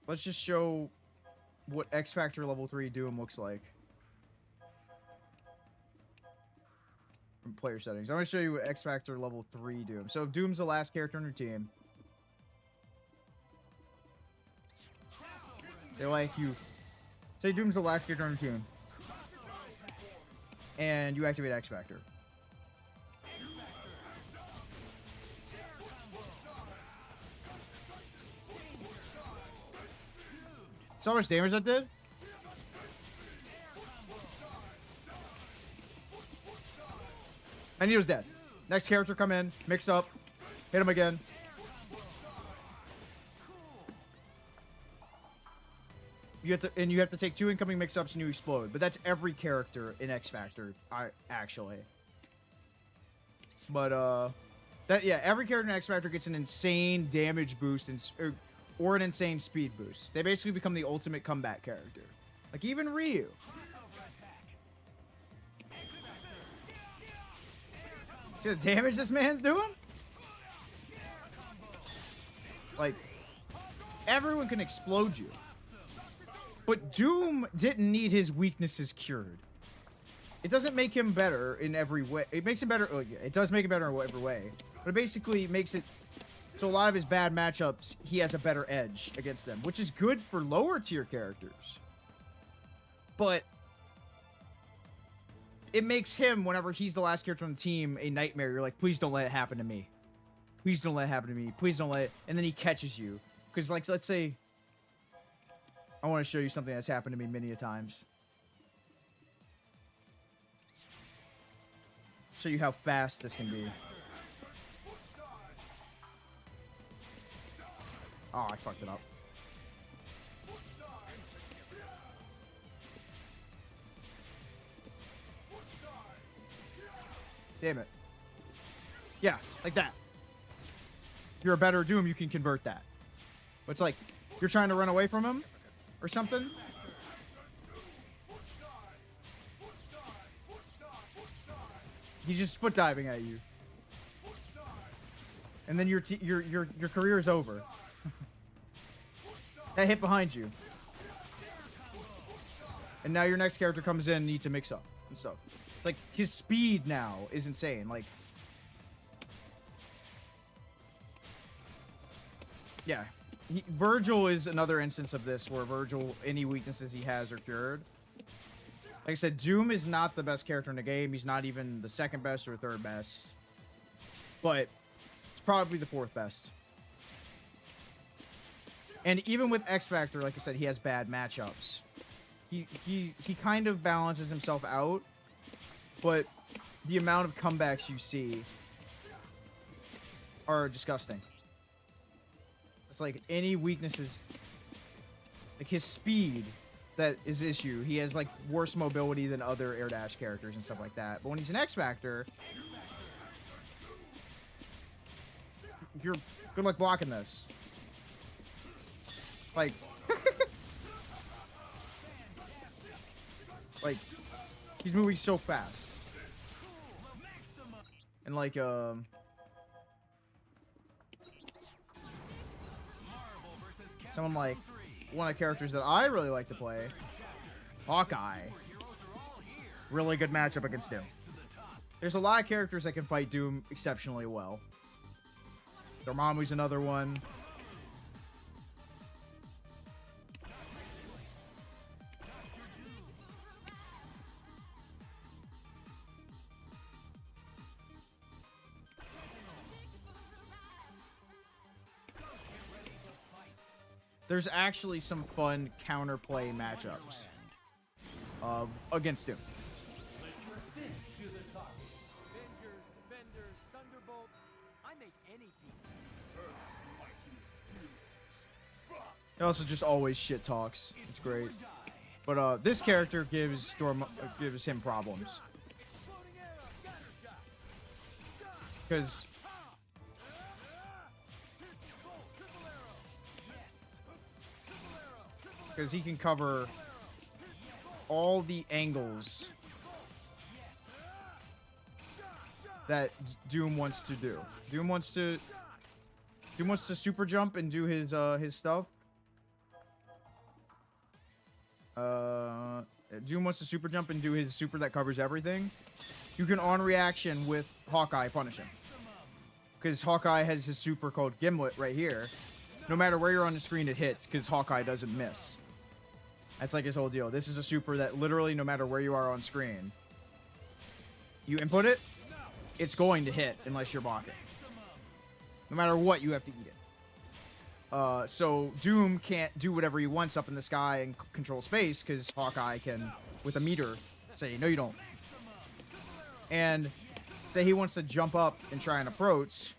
Speaker 1: Let's just show what X Factor level 3 Doom looks like. From player settings. I'm going to show you what X Factor level 3 Doom. So if Doom's the last character on your team. Say like you... Say Doom's the last character on your team. and you activate X Factor. So how much damage that did? And he was dead. Next character come in, mix up, hit him again. You have to take 2 incoming mix-ups and you explode. But that's every character in X Factor, actually. But every character in X Factor gets an insane damage boost or an insane speed boost. They basically become the ultimate comeback character. Like even Ryu. See the damage this man's doing? Like, everyone can explode you. But Doom didn't need his weaknesses cured. It doesn't make him better in every way. It makes him better. Oh, yeah, it does make him better in every way. But it basically makes it so a lot of his bad matchups, he has a better edge against them, which is good for lower tier characters. But it makes him, whenever he's the last character on the team, a nightmare. You're like, please don't let it happen to me. Please don't let it happen to me. Please don't let it. And then he catches you. Because, like, let's say, I want to show you something that's happened to me many a times. Show you how fast this can be. Oh, I fucked it up. Damn it. Yeah, like that. If you're a better Doom, you can convert that. But it's like, you're trying to run away from him or something. He's just foot diving at you. And then your career is over. That hit behind you. And now your next character comes in and needs to mix up and stuff. It's like his speed now is insane. Like, yeah. Virgil is another instance of this where Virgil, any weaknesses he has are cured. Like I said, Doom is not the best character in the game. He's not even the second best or third best. But it's probably the fourth best. And even with X Factor, like I said, he has bad matchups. He kind of balances himself out. But the amount of comebacks you see are disgusting. It's like any weaknesses, like his speed, that is issue. He has like worse mobility than other air dash characters and stuff like that. But when he's an X Factor, you're good luck blocking this. Like, like he's moving so fast, and like someone like one of the characters that I really like to play, Hawkeye. Really good matchup against Doom. There's a lot of characters that can fight Doom exceptionally well. Dormammu's another one. There's actually some fun counterplay matchups against Doom.
Speaker 3: Avengers, Defenders, Thunderbolts. I make any team.
Speaker 1: It also just always shit talks. It's great. But this character gives him problems. Because he can cover all the angles that Doom wants to do. Doom wants to super jump and do his stuff. Doom wants to super jump and do his super that covers everything. You can on reaction with Hawkeye punish him. Because Hawkeye has his super called Gimlet right here. No matter where you're on the screen, it hits because Hawkeye doesn't miss. That's like his whole deal. This is a super that literally, no matter where you are on screen, You input it, it's going to hit unless you're blocking. No matter what, you have to eat it. So Doom can't do whatever he wants up in the sky and control space because Hawkeye can, with a meter, say, no, you don't. And say he wants to jump up and try and approach.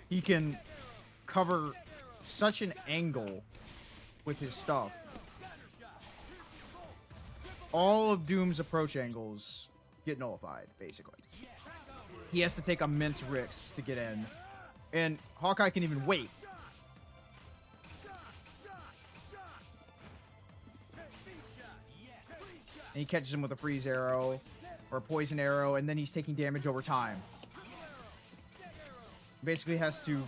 Speaker 1: He can cover such an angle with his stuff. All of Doom's approach angles get nullified, basically. He has to take immense risks to get in. And Hawkeye can even wait. And he catches him with a freeze arrow or a poison arrow, and then he's taking damage over time. Basically has to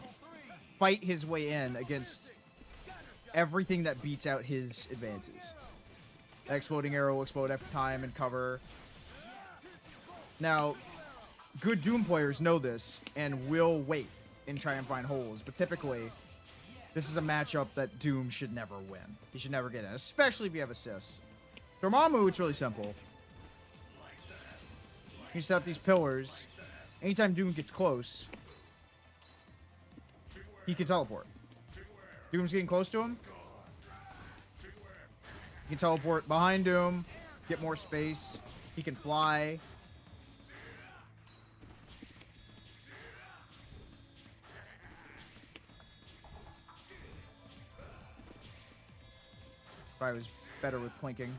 Speaker 1: fight his way in against everything that beats out his advances. That exploding arrow will explode every time and cover. Now, good Doom players know this and will wait and try and find holes, but typically, this is a matchup that Doom should never win. He should never get in, especially if you have assists. Dormammu, it's really simple. You set up these pillars. Anytime Doom gets close, he can teleport. Doom's getting close to him. He can teleport behind Doom, get more space. He can fly. Probably was better with plinking.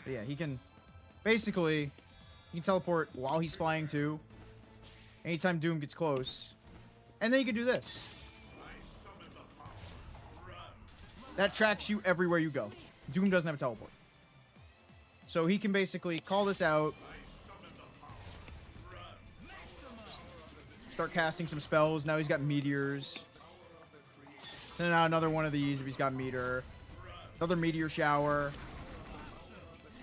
Speaker 1: But yeah, he can basically teleport while he's flying too. Anytime Doom gets close. And then you can do this. That tracks you everywhere you go. Doom doesn't have a teleport. So he can basically call this out. Start casting some spells. Now he's got meteors. Send out another one of these if he's got meter. Another meteor shower.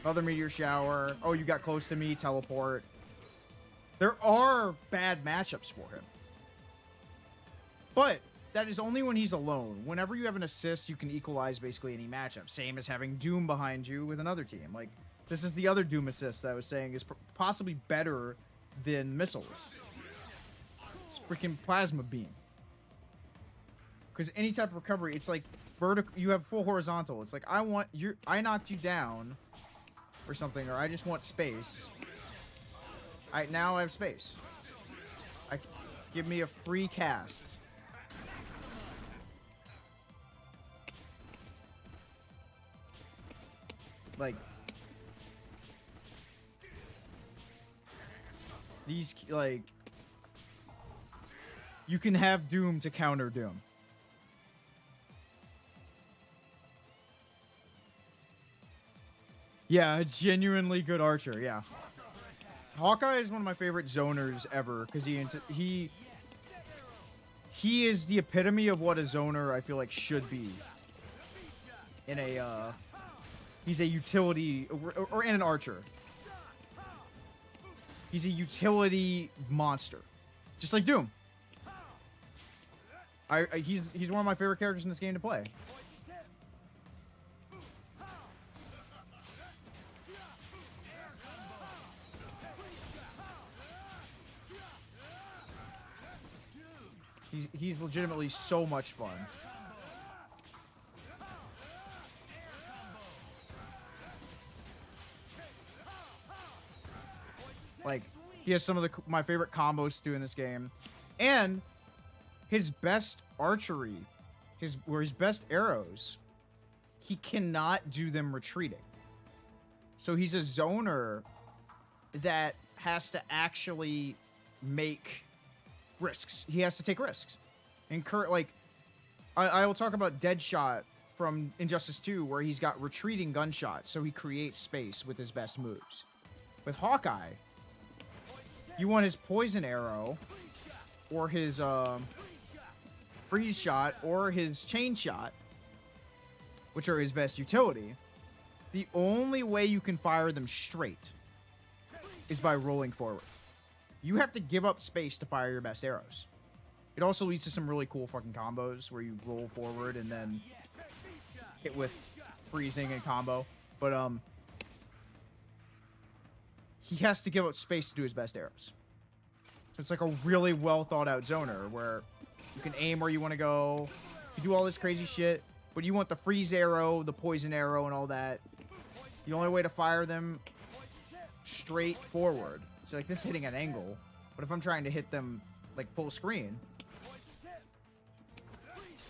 Speaker 1: Another meteor shower. Oh, you got close to me. Teleport. There are bad matchups for him. But that is only when he's alone. Whenever you have an assist, you can equalize basically any matchup. Same as having Doom behind you with another team. Like, this is the other Doom assist that I was saying is possibly better than missiles. It's freaking plasma beam. Because any type of recovery, it's like vertical. You have full horizontal. It's like I knocked you down or something, or I just want space. Now I have space. Give me a free cast. Like, these, like, you can have Doom to counter Doom. Yeah, a genuinely good archer, yeah. Hawkeye is one of my favorite zoners ever, because he is the epitome of what a zoner, I feel like, should be. In a, he's a utility, or in an archer. He's a utility monster. Just like Doom. He's one of my favorite characters in this game to play. He's legitimately so much fun. Like, he has some of my favorite combos to do in this game. And his best archery, his best arrows, he cannot do them retreating. So he's a zoner that has to actually make risks. He has to take risks. Like, I will talk about Deadshot from Injustice 2, where he's got retreating gunshots, so he creates space with his best moves. With Hawkeye, you want his poison arrow, or his freeze shot, or his chain shot, which are his best utility. The only way you can fire them straight is by rolling forward. You have to give up space to fire your best arrows. It also leads to some really cool fucking combos where you roll forward and then hit with freezing and combo. But he has to give up space to do his best arrows. So it's like a really well thought out zoner where you can aim where you want to go. You do all this crazy shit, but you want the freeze arrow, the poison arrow, and all that. The only way to fire them straight forward. So like this is hitting an angle, but if I'm trying to hit them like full screen,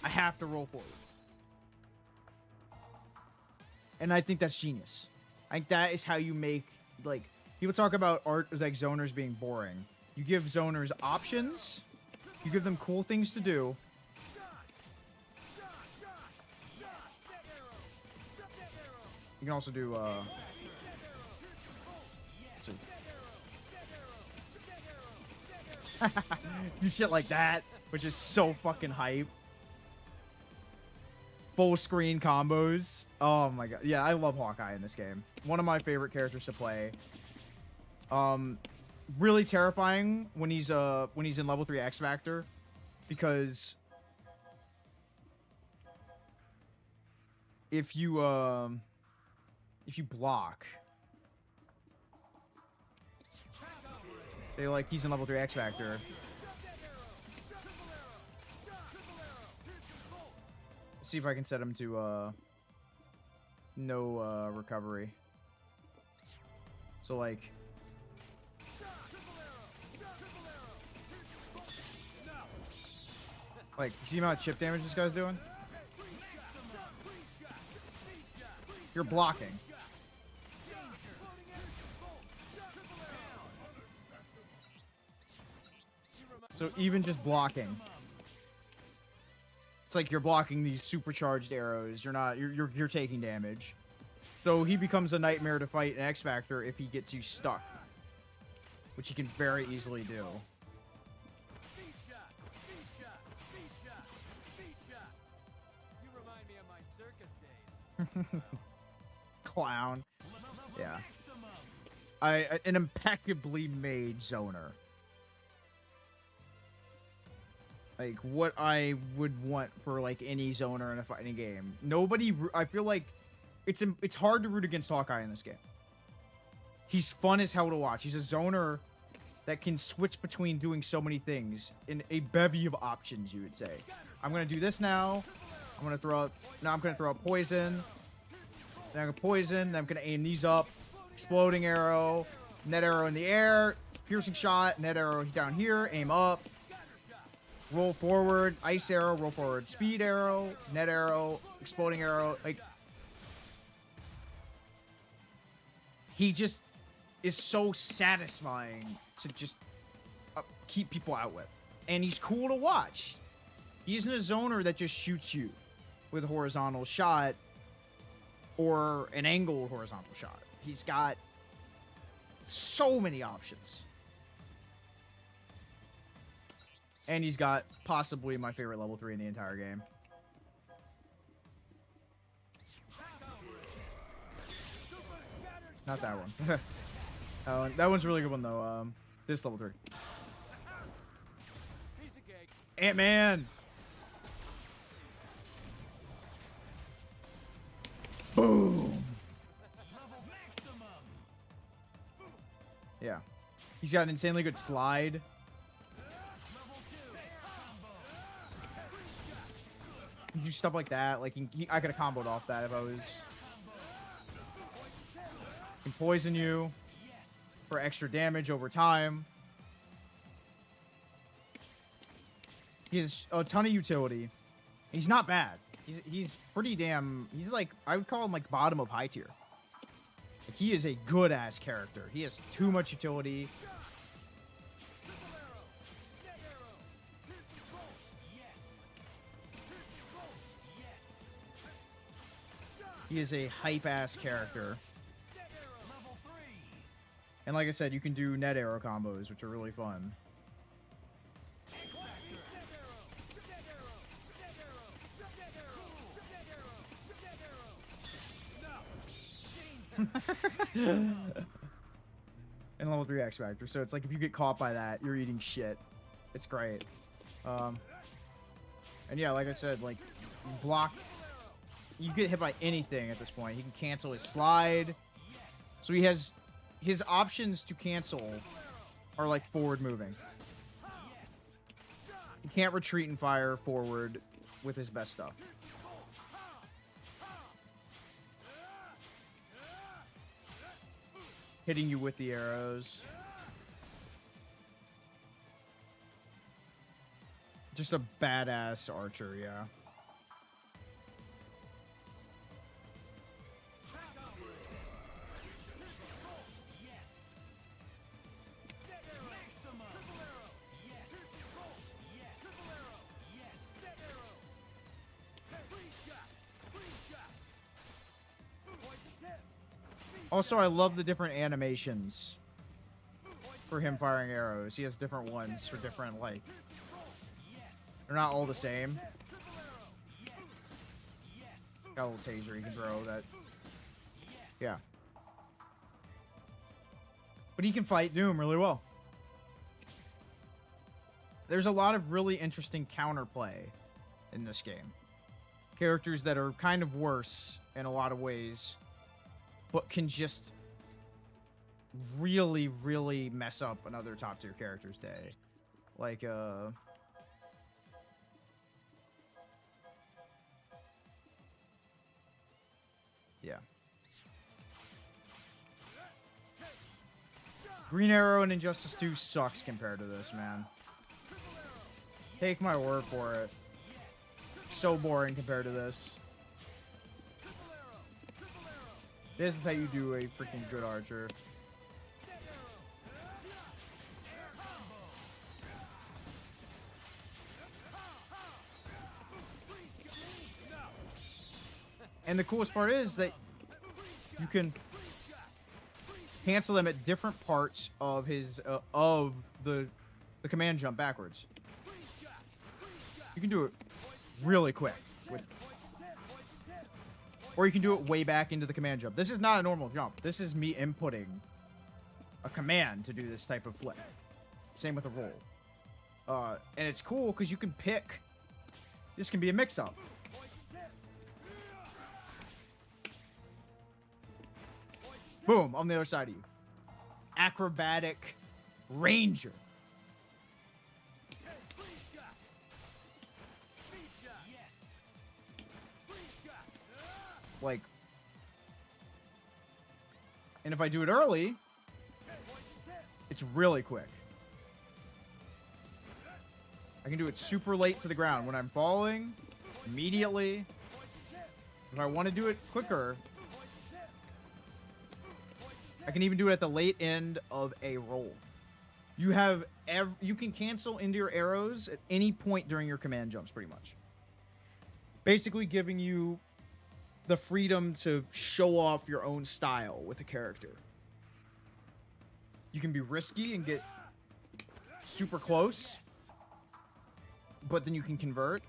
Speaker 1: I have to roll forward. And I think that's genius. I think that is how you make, like, people talk about art as like zoners being boring. You give zoners options, you give them cool things to do. You can also do do shit like that, which is so fucking hype. Full screen combos. Oh my god. Yeah, I love Hawkeye in this game. One of my favorite characters to play. Really terrifying when he's in level 3 X Factor, because if you block, they like he's in level 3 X Factor. Let's see if I can set him to no recovery. So like see the amount of chip damage this guy's doing? You're blocking. So even just blocking, it's like you're blocking these supercharged arrows. You're taking damage. So he becomes a nightmare to fight in X Factor if he gets you stuck, which he can very easily do.
Speaker 3: You remind me of my circus days.
Speaker 1: Clown. Yeah. An impeccably made zoner. Like what I would want for like any zoner in a fighting game. I feel like it's hard to root against Hawkeye in this game. He's fun as hell to watch. He's a zoner that can switch between doing so many things in a bevy of options, you would say. I'm gonna do this now. I'm gonna throw out poison. Then I'm gonna poison. Then I'm gonna aim these up. Exploding arrow. Net arrow in the air. Piercing shot. Net arrow down here. Aim up. Roll forward. Ice arrow. Roll forward. Speed arrow. Net arrow. Exploding arrow. Like, he just is so satisfying to just keep people out with. And he's cool to watch. He isn't a zoner that just shoots you with a horizontal shot or an angled horizontal shot. He's got so many options. And he's got possibly my favorite level 3 in the entire game. Not that one. That one's a really good one, though. This level 3.
Speaker 3: Piece of cake.
Speaker 1: Ant-Man! Boom! Yeah. He's got an insanely good slide. You do stuff like that. Like, I could have comboed off that if I was... Can poison you for extra damage over time. He has a ton of utility. He's not bad. He's pretty damn... He's like... I would call him like bottom of high tier. Like, he is a good ass character. He has too much utility. He is a hype ass character. And like I said, you can do net arrow combos, which are really fun. And level 3 X Factor. So it's like if you get caught by that, you're eating shit. It's great. And yeah, like I said, like block. You get hit by anything at this point. He can cancel his slide. So he has his options to cancel are like forward moving. He can't retreat and fire forward with his best stuff. Hitting you with the arrows. Just a badass archer, yeah. Also, I love the different animations for him firing arrows. He has different ones for different, like... They're not all the same. Got a little taser he can throw that... Yeah. But he can fight Doom really well. There's a lot of really interesting counterplay in this game. Characters that are kind of worse in a lot of ways, but can just really, really mess up another top tier character's day. Like, yeah. Green Arrow and Injustice 2 sucks compared to this, man. Take my word for it. So boring compared to this. This is how you do a freaking good archer. And the coolest part is that you can cancel them at different parts of his of the command jump backwards. You can do it really quick with, or you can do it way back into the command jump. This is not a normal jump. This is me inputting a command to do this type of flip. Same with a roll. And it's cool because you can pick. This can be a mix-up. Boom, on the other side of you. Acrobatic Ranger. Like, and if I do it early, it's really quick. I can do it super late to the ground. When I'm falling, immediately. If I want to do it quicker, I can even do it at the late end of a roll. You have you can cancel into your arrows at any point during your command jumps, pretty much. Basically giving you the freedom to show off your own style with a character. You can be risky and get super close, but then you can convert.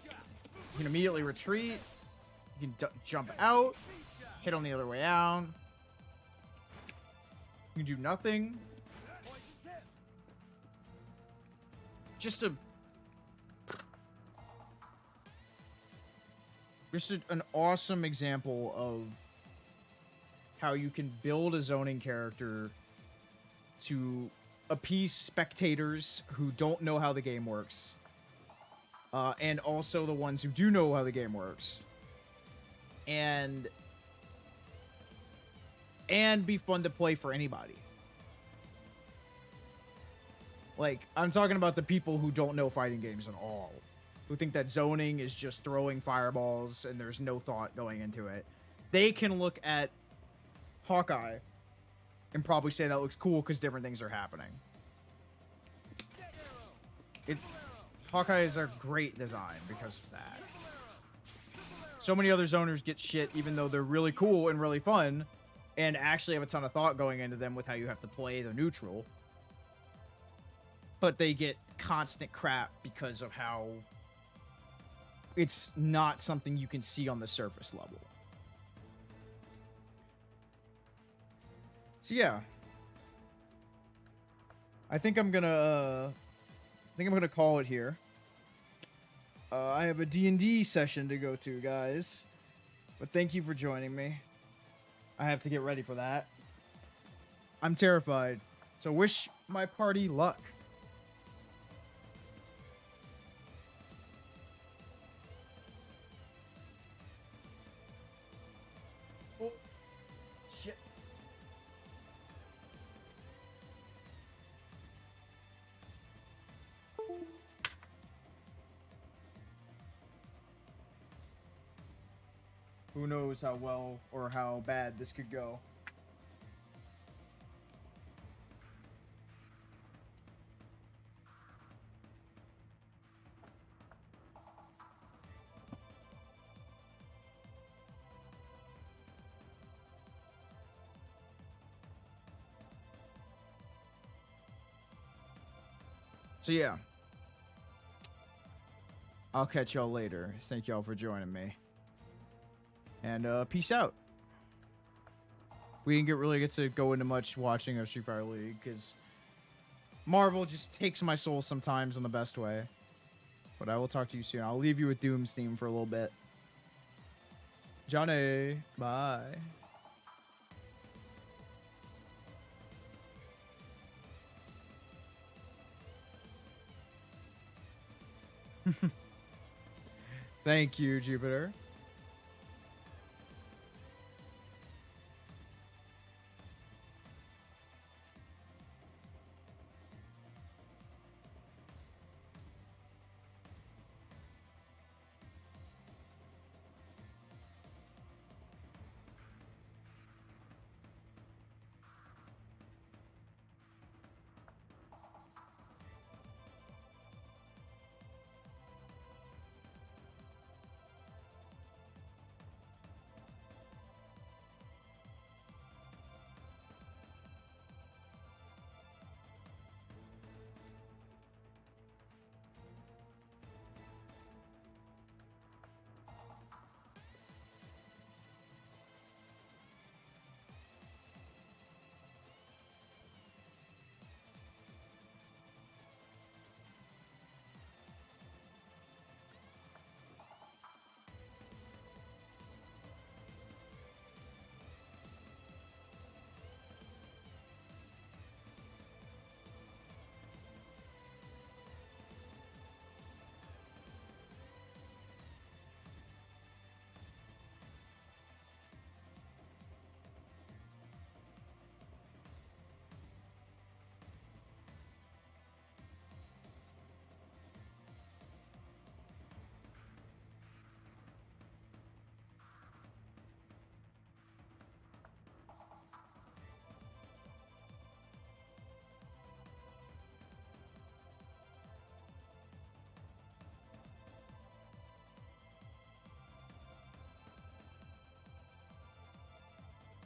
Speaker 1: You can immediately retreat. You can jump out, hit on the other way out. You can do nothing. Just an awesome example of how you can build a zoning character to appease spectators who don't know how the game works, and also the ones who do know how the game works, and be fun to play for anybody. Like, I'm talking about the people who don't know fighting games at all, who think that zoning is just throwing fireballs and there's no thought going into it. They can look at Hawkeye and probably say that looks cool because different things are happening. Hawkeye is a great design because of that. So many other zoners get shit even though they're really cool and really fun and actually have a ton of thought going into them with how you have to play the neutral. But they get constant crap because of how it's not something you can see on the surface level. So yeah. I think I'm gonna call it here. I have a D&D session to go to, guys. But thank you for joining me. I have to get ready for that. I'm terrified. So wish my party luck. Oh, shit. Who knows how well or how bad this could go. So yeah. I'll catch y'all later. Thank y'all for joining me. And peace out. We didn't really get to go into much watching of Street Fighter League because Marvel just takes my soul sometimes in the best way. But I will talk to you soon. I'll leave you with Doom's theme for a little bit. Johnny, bye. Thank you, Jupiter.